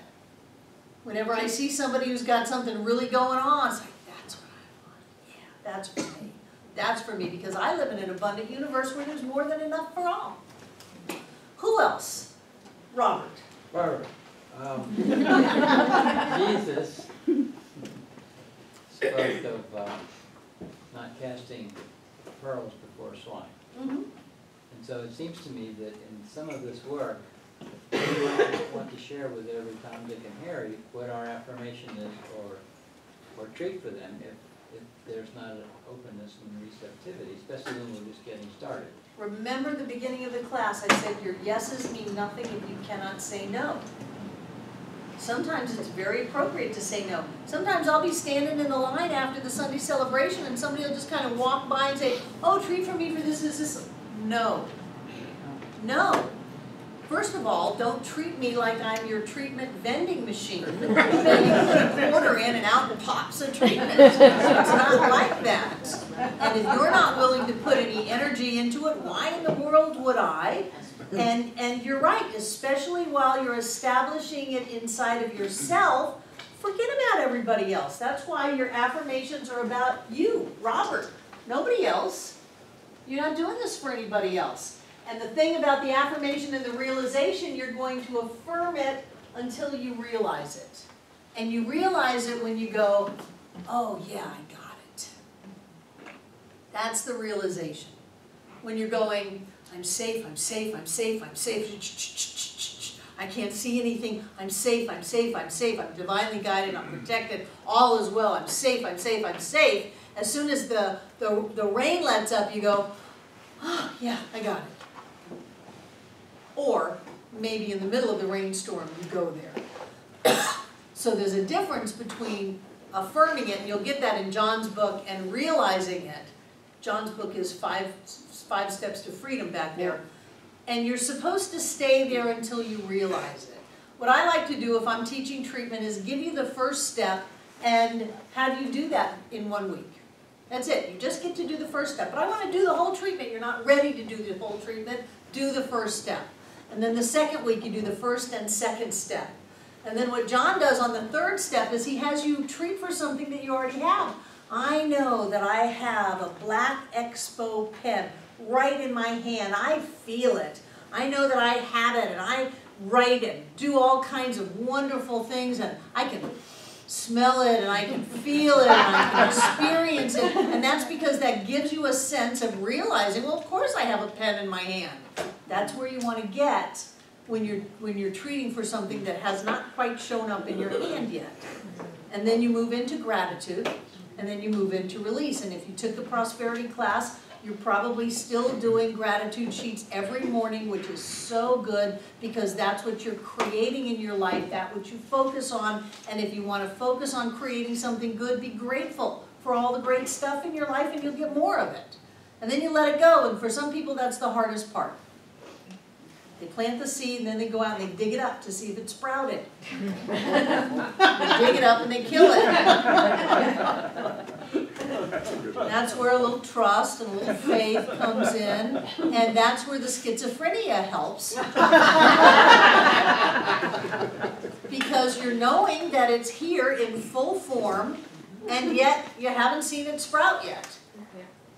Whenever I see somebody who's got something really going on, it's like, that's what I want. Yeah, that's for me. That's for me, because I live in an abundant universe where there's more than enough for all. Who else? Robert. Barbara, Jesus spoke of not casting pearls before swine. Mm-hmm. And so it seems to me that in some of this work, we want to share with every Tom, Dick, and Harry what our affirmation is or treat for them if there's not an openness and receptivity, especially when we're just getting started. Remember the beginning of the class, I said your yeses mean nothing if you cannot say no. Sometimes it's very appropriate to say no. Sometimes I'll be standing in the line after the Sunday celebration and somebody will just kind of walk by and say, oh, treat for me for this, this, this. No. No. First of all, don't treat me like I'm your treatment vending machine. You put a quarter in and out pops a treatment. It's not like that. And if you're not willing to put any energy into it, why in the world would I? And you're right, especially while you're establishing it inside of yourself, forget about everybody else. That's why your affirmations are about you, Robert, nobody else. You're not doing this for anybody else. And the thing about the affirmation and the realization, you're going to affirm it until you realize it. And you realize it when you go, oh yeah, I got it. That's the realization. When you're going, I'm safe, I'm safe, I'm safe, I'm safe. I can't see anything. I'm safe, I'm safe, I'm safe. I'm divinely guided, I'm protected. All is well. I'm safe, I'm safe, I'm safe. As soon as the rain lets up, you go, oh yeah, I got it. Or maybe in the middle of the rainstorm, you go there. So there's a difference between affirming it, and you'll get that in John's book, and realizing it. John's book is five Steps to Freedom back there. And you're supposed to stay there until you realize it. What I like to do if I'm teaching treatment is give you the first step and have you do that in 1 week. That's it. You just get to do the first step. But I want to do the whole treatment. You're not ready to do the whole treatment. Do the first step. And then the second week you do the first and second step. And then what John does on the third step is he has you treat for something that you already have. I know that I have a black Expo pen right in my hand. I feel it. I know that I have it, and I write it, do all kinds of wonderful things, and I can smell it, and I can feel it, and I can experience it. And that's because that gives you a sense of realizing, well, of course I have a pen in my hand. That's where you want to get when you're treating for something that has not quite shown up in your hand yet. And then you move into gratitude, and then you move into release. And if you took the prosperity class, you're probably still doing gratitude sheets every morning, which is so good because that's what you're creating in your life, that's what you focus on. And if you want to focus on creating something good, be grateful for all the great stuff in your life and you'll get more of it. And then you let it go, and for some people that's the hardest part. They plant the seed and then they go out and they dig it up to see if it sprouted. They dig it up and they kill it. That's where a little trust and a little faith comes in, and that's where the schizophrenia helps. Because you're knowing that it's here in full form, and yet you haven't seen it sprout yet.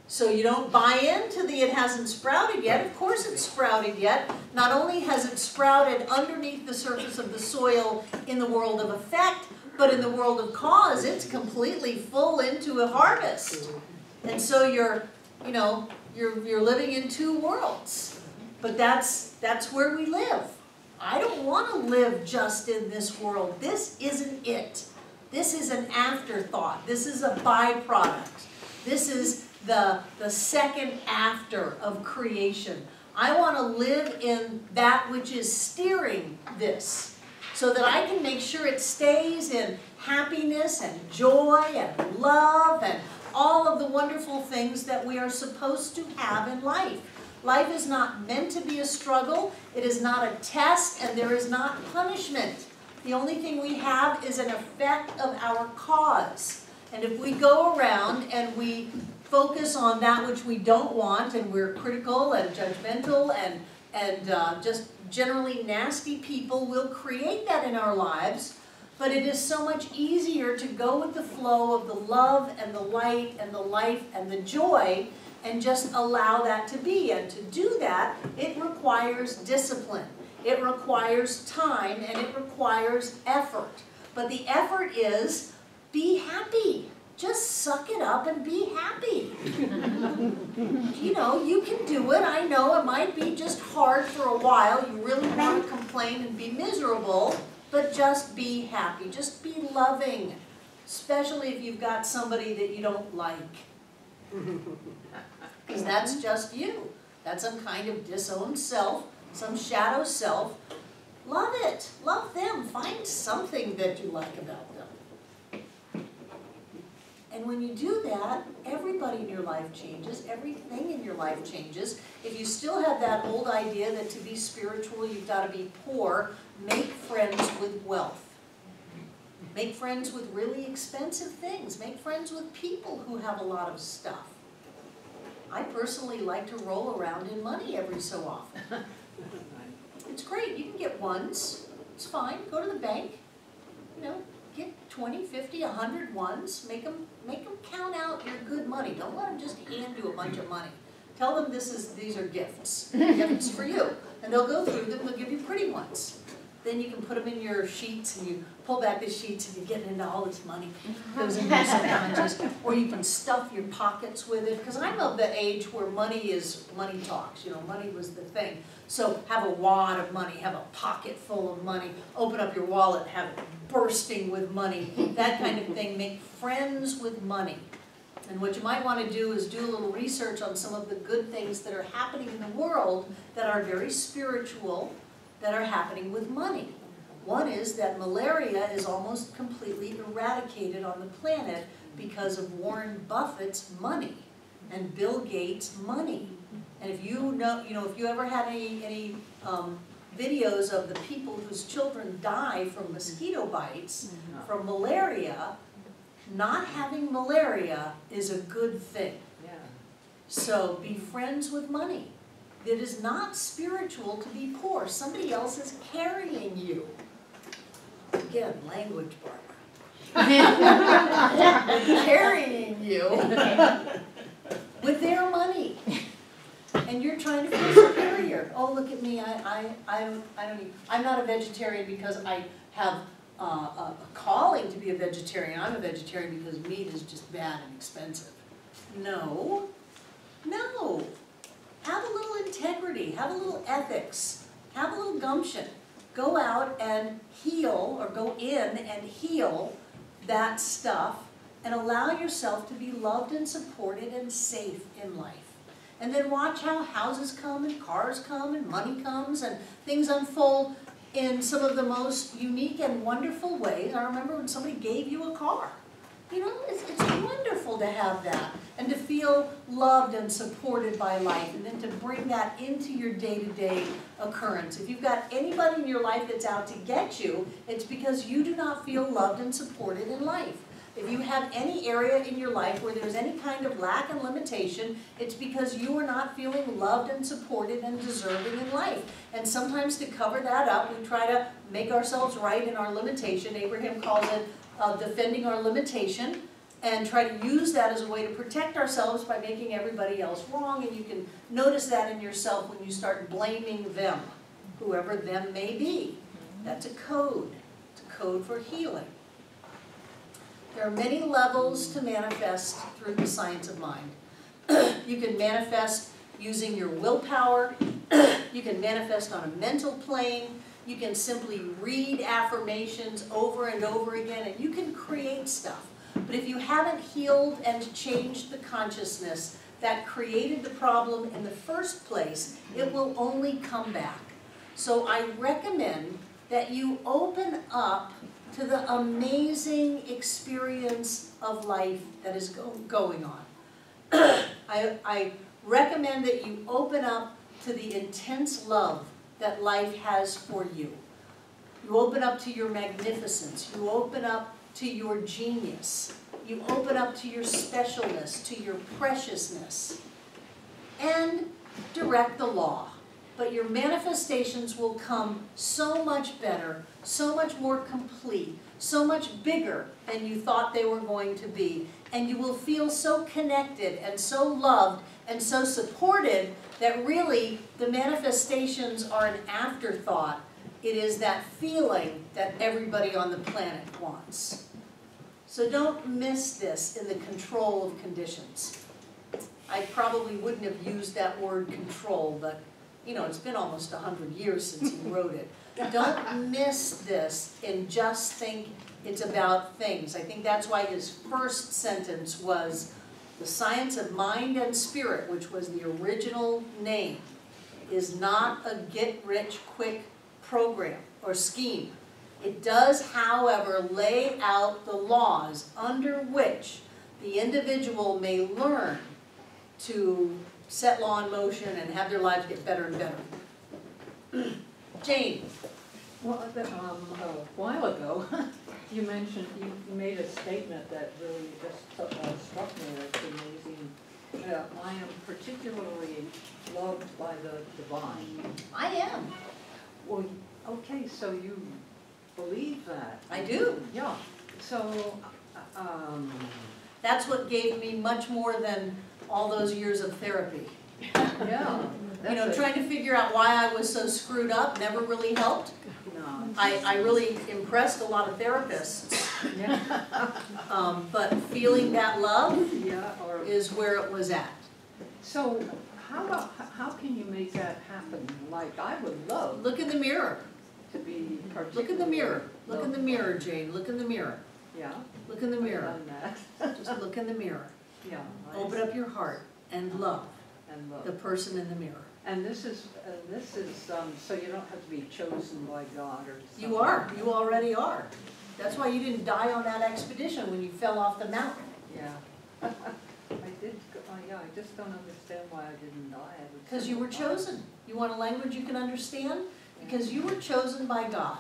So you don't buy into the it hasn't sprouted yet. Of course it's sprouted yet. Not only has it sprouted underneath the surface of the soil in the world of effect, but in the world of cause, it's completely full into a harvest. And so you're living in two worlds. But that's where we live. I don't want to live just in this world. This isn't it. This is an afterthought. This is a byproduct. This is the second after of creation. I want to live in that which is steering this, so that I can make sure it stays in happiness and joy and love and all of the wonderful things that we are supposed to have in life. Life is not meant to be a struggle. It is not a test, and there is not punishment. The only thing we have is an effect of our cause. And if we go around and we focus on that which we don't want, and we're critical and judgmental and just generally nasty people, we'll create that in our lives. But it is so much easier to go with the flow of the love and the light and the life and the joy and just allow that to be. And to do that, it requires discipline. It requires time, and it requires effort. But the effort is, be happy. Just suck it up and be happy. You know, you can do it. I know it might be just hard for a while. You really want to complain and be miserable, but just be happy. Just be loving, especially if you've got somebody that you don't like. Because that's just you. That's some kind of disowned self, some shadow self. Love it. Love them. Find something that you like about them. And when you do that, everybody in your life changes. Everything in your life changes. If you still have that old idea that to be spiritual, you've got to be poor, make friends with wealth. Make friends with really expensive things. Make friends with people who have a lot of stuff. I personally like to roll around in money every so often. It's great. You can get ones. It's fine. Go to the bank. You know, get 20, 50, 100 ones. Make them count out your good money. Don't let them just hand you a bunch of money. Tell them these are gifts. Gifts for you. And they'll go through them. They'll give you pretty ones. Then you can put them in your sheets, and you pull back the sheets, and you get into all this money. Goes into your subconscious. Or you can stuff your pockets with it. Because I'm of the age where money talks. You know, money was the thing. So have a wad of money, have a pocket full of money, open up your wallet, have it bursting with money, that kind of thing. Make friends with money. And what you might want to do is do a little research on some of the good things that are happening in the world that are very spiritual, that are happening with money. One is that malaria is almost completely eradicated on the planet because of Warren Buffett's money and Bill Gates' money. And if you know, if you ever had any videos of the people whose children die from mosquito bites, from malaria, not having malaria is a good thing. Yeah. So be friends with money. It is not spiritual to be poor. Somebody else is carrying you. Again, language, Barbara. Carrying you with their money. And you're trying to feel superior. Oh, look at me, I'm not a vegetarian because I have a calling to be a vegetarian. I'm a vegetarian because meat is just bad and expensive. No, no. Have a little integrity, have a little ethics, have a little gumption. Go out and heal, or go in and heal that stuff, and allow yourself to be loved and supported and safe in life. And then watch how houses come and cars come and money comes and things unfold in some of the most unique and wonderful ways. I remember when somebody gave you a car. You know, it's wonderful to have that and to feel loved and supported by life, and then to bring that into your day-to-day occurrence. If you've got anybody in your life that's out to get you, it's because you do not feel loved and supported in life. If you have any area in your life where there's any kind of lack and limitation, it's because you are not feeling loved and supported and deserving in life. And sometimes to cover that up, we try to make ourselves right in our limitation. Abraham calls it defending our limitation, and try to use that as a way to protect ourselves by making everybody else wrong. And you can notice that in yourself when you start blaming them, whoever them may be. That's a code. It's a code for healing. There are many levels to manifest through the science of mind. You can manifest using your willpower. You can manifest on a mental plane. You can simply read affirmations over and over again, and you can create stuff. But if you haven't healed and changed the consciousness, that created the problem in the first place, it will only come back. So I recommend that you open up to the amazing experience of life that is going on. I recommend that you open up to the intense love that life has for you. You open up to your magnificence. You open up to your genius. You open up to your specialness, to your preciousness. And direct the law. But your manifestations will come so much better, so much more complete, so much bigger than you thought they were going to be. And you will feel so connected and so loved and so supported that really the manifestations are an afterthought. It is that feeling that everybody on the planet wants. So don't miss this in the control of conditions. I probably wouldn't have used that word control, but you know, it's been almost 100 years since he wrote it. Don't miss this and just think it's about things. I think that's why his first sentence was, the science of mind and spirit, which was the original name, is not a get-rich-quick program or scheme. It does, however, lay out the laws under which the individual may learn to set law in motion and have their lives get better and better. Jane. Well, a while ago, you mentioned, you made a statement that really just struck me as amazing. I am particularly loved by the divine. I am. Well, okay, so you believe that. I do. Yeah. So, that's what gave me much more than all those years of therapy. yeah. You know, trying to figure out why I was so screwed up never really helped. No. I really impressed a lot of therapists. Yeah. But feeling that love Yeah, or, is where it was at. so how can you make that happen? Like, I would love Look in the mirror. to be particularly. Look in the mirror. Look in the mirror, Jane. Look in the mirror. Yeah. Look in the I've mirror. done that. Just look in the mirror. Yeah. Open up your heart and love And the look. person in the mirror. And this is, so you don't have to be chosen by God or something. You are. You already are. That's why you didn't die on that expedition when you fell off the mountain. Yeah. I did, yeah, I just don't understand why I didn't die. Because you were chosen. You want a language you can understand? Because you were chosen by God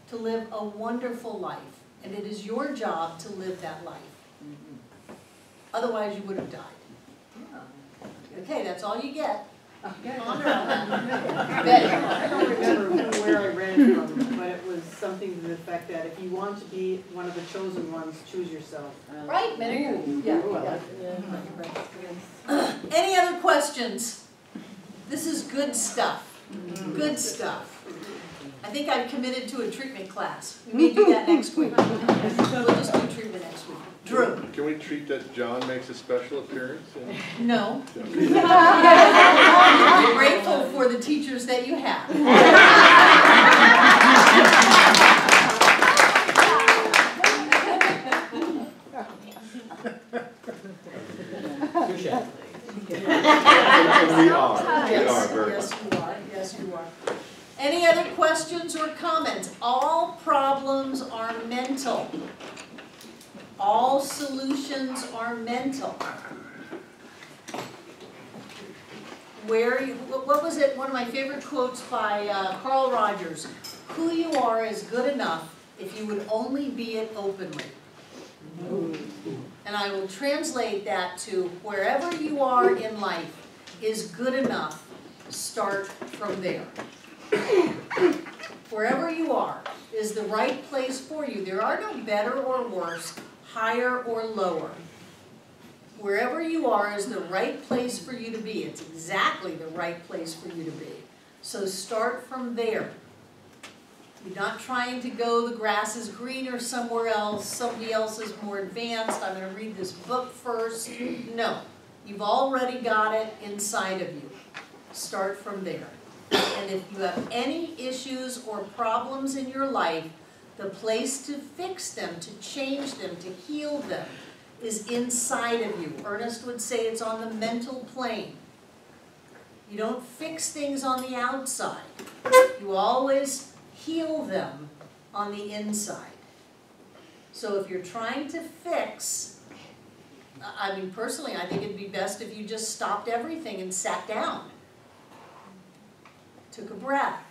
to live a wonderful life. And it is your job to live that life. Mhm. Otherwise you would have died. Yeah. Okay, that's all you get. Okay. I don't remember where I read from, but it was something to the effect that if you want to be one of the chosen ones, choose yourself. Right, Minnie? Yeah. Ooh, I like Any other questions? This is good stuff. Good stuff. I think I've committed to a treatment class. We may do that next week. We'll just do treatment next week. Drew? Can we treat that John makes a special appearance? No. We're grateful for the teachers that you have. We are very Yes, much. you are. Yes, you are. Any other questions or comments? All problems are mental. All solutions are mental. What was it? One of my favorite quotes by Carl Rogers. Who you are is good enough if you would only be it openly. And I will translate that to wherever you are in life is good enough. Start from there. Wherever you are is the right place for you. There are no better or worse, higher or lower. Wherever you are is the right place for you to be. It's exactly the right place for you to be. So start from there. You're not trying to go, the grass is greener somewhere else, somebody else is more advanced, I'm going to read this book first. No, you've already got it inside of you. Start from there. And if you have any issues or problems in your life, the place to fix them, to change them, to heal them, is inside of you. Ernest would say it's on the mental plane. You don't fix things on the outside. You always heal them on the inside. So if you're trying to fix, I mean, personally, I think it'd be best if you just stopped everything and sat down. Took a breath.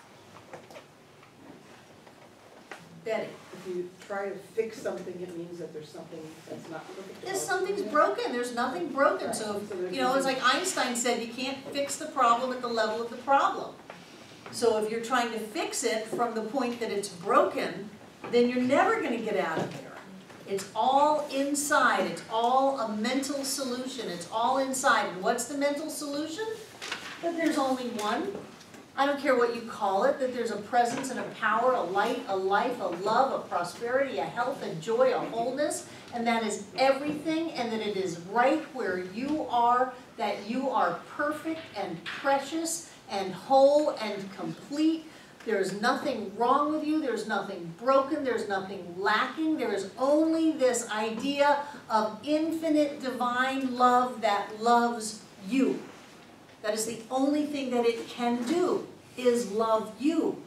Betty. If you try to fix something, it means that there's something that's not perfect. If something's broken, there's nothing broken. So, you know, it's like Einstein said, you can't fix the problem at the level of the problem. So if you're trying to fix it from the point that it's broken, then you're never going to get out of there. It's all inside. It's all a mental solution. It's all inside. And what's the mental solution? That there's only one. I don't care what you call it, that there's a presence and a power, a light, a life, a love, a prosperity, a health, a joy, a wholeness, and that is everything, and that it is right where you are, that you are perfect and precious and whole and complete. There's nothing wrong with you, there's nothing broken, there's nothing lacking, there is only this idea of infinite divine love that loves you. That is the only thing that it can do, is love you.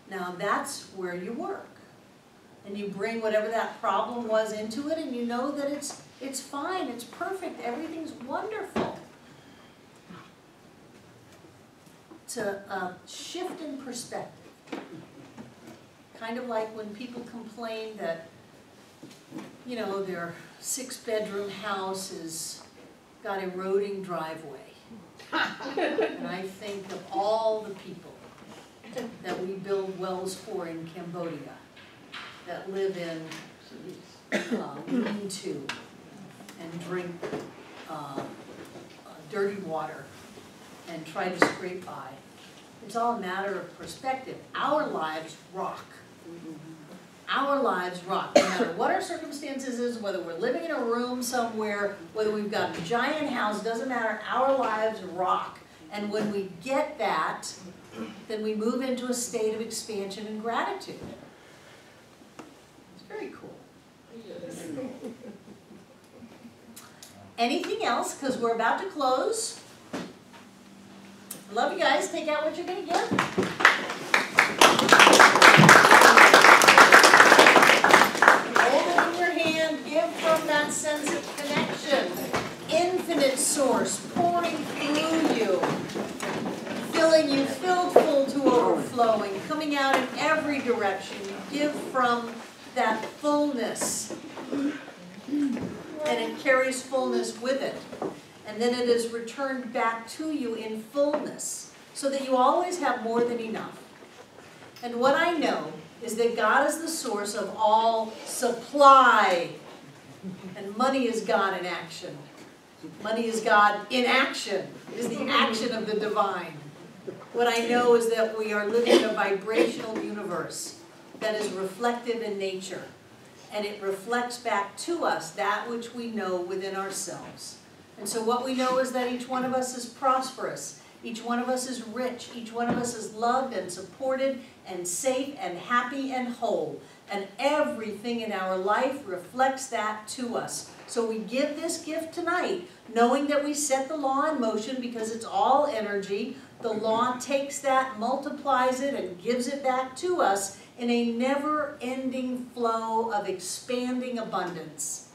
Now that's where you work. And you bring whatever that problem was into it, and you know that it's fine, it's perfect, everything's wonderful. To shift in perspective. Kind of like when people complain that, you know, their 6-bedroom house is got eroding driveway. And I think of all the people that we build wells for in Cambodia, that live in lean-to and drink dirty water and try to scrape by. It's all a matter of perspective. Our lives rock. Our lives rock. No matter what our circumstances is, whether we're living in a room somewhere, whether we've got a giant house, doesn't matter, our lives rock. And when we get that, then we move into a state of expansion and gratitude. It's very cool. Anything else? Because we're about to close. Love you guys. Take out what you're going to give. From that sense of connection, infinite source pouring through you, filling you filled full to overflowing, coming out in every direction. You give from that fullness, and it carries fullness with it. And then it is returned back to you in fullness, so that you always have more than enough. And what I know is that God is the source of all supply. And money is God in action. Money is God in action. It is the action of the divine. What I know is that we are living in a vibrational universe that is reflective in nature. And it reflects back to us that which we know within ourselves. And so what we know is that each one of us is prosperous. Each one of us is rich. Each one of us is loved and supported and safe and happy and whole. And everything in our life reflects that to us. So we give this gift tonight, knowing that we set the law in motion because it's all energy. The law takes that, multiplies it, and gives it back to us in a never-ending flow of expanding abundance.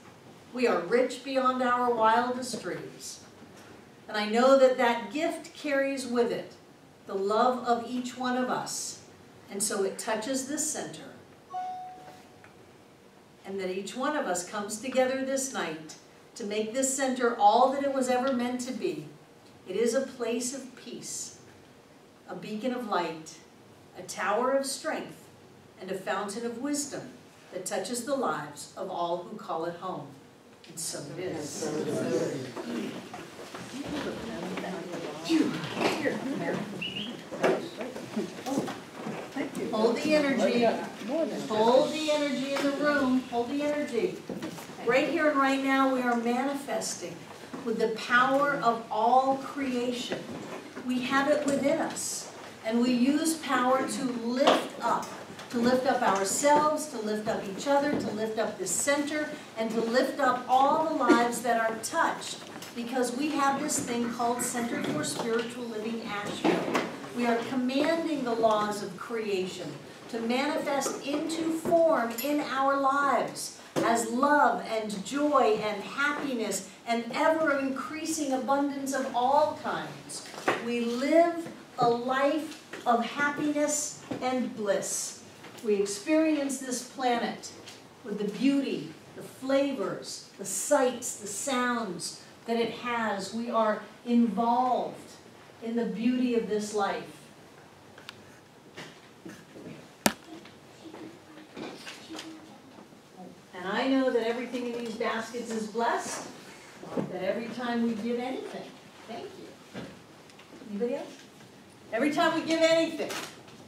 We are rich beyond our wildest dreams. And I know that that gift carries with it the love of each one of us. And so it touches this center. And that each one of us comes together this night to make this center all that it was ever meant to be. It is a place of peace, a beacon of light, a tower of strength, and a fountain of wisdom that touches the lives of all who call it home. And so it is. Hold the energy. Hold the energy in the room. Hold the energy. Right here and right now we are manifesting with the power of all creation. We have it within us. And we use power to lift up, to lift up ourselves, to lift up each other, to lift up this center, and to lift up all the lives that are touched, because we have this thing called Center for Spiritual Living Asheville. We are commanding the laws of creation to manifest into form in our lives as love and joy and happiness and ever-increasing abundance of all kinds. We live a life of happiness and bliss. We experience this planet with the beauty, the flavors, the sights, the sounds that it has. We are involved in the beauty of this life. And I know that everything in these baskets is blessed, that every time we give anything, thank you. Anybody else? Every time we give anything,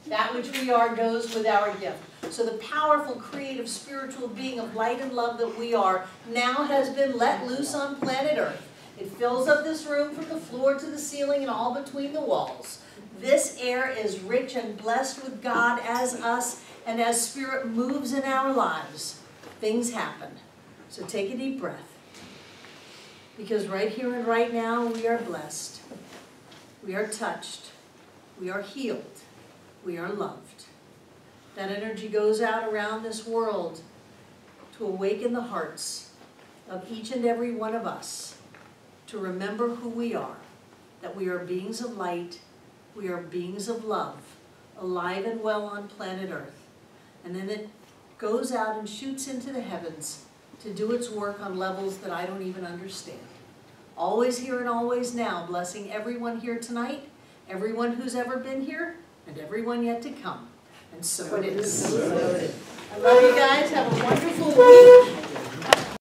that which we are goes with our gift. So the powerful, creative, spiritual being of light and love that we are now has been let loose on planet Earth. It fills up this room from the floor to the ceiling and all between the walls. This air is rich and blessed with God as us, and as Spirit moves in our lives, things happen. So take a deep breath. Because right here and right now, we are blessed. We are touched. We are healed. We are loved. That energy goes out around this world to awaken the hearts of each and every one of us to remember who we are, that we are beings of light, we are beings of love, alive and well on planet Earth. And then it goes out and shoots into the heavens to do its work on levels that I don't even understand. Always here and always now, blessing everyone here tonight, everyone who's ever been here, and everyone yet to come. And so it is. I love you guys. Have a wonderful week.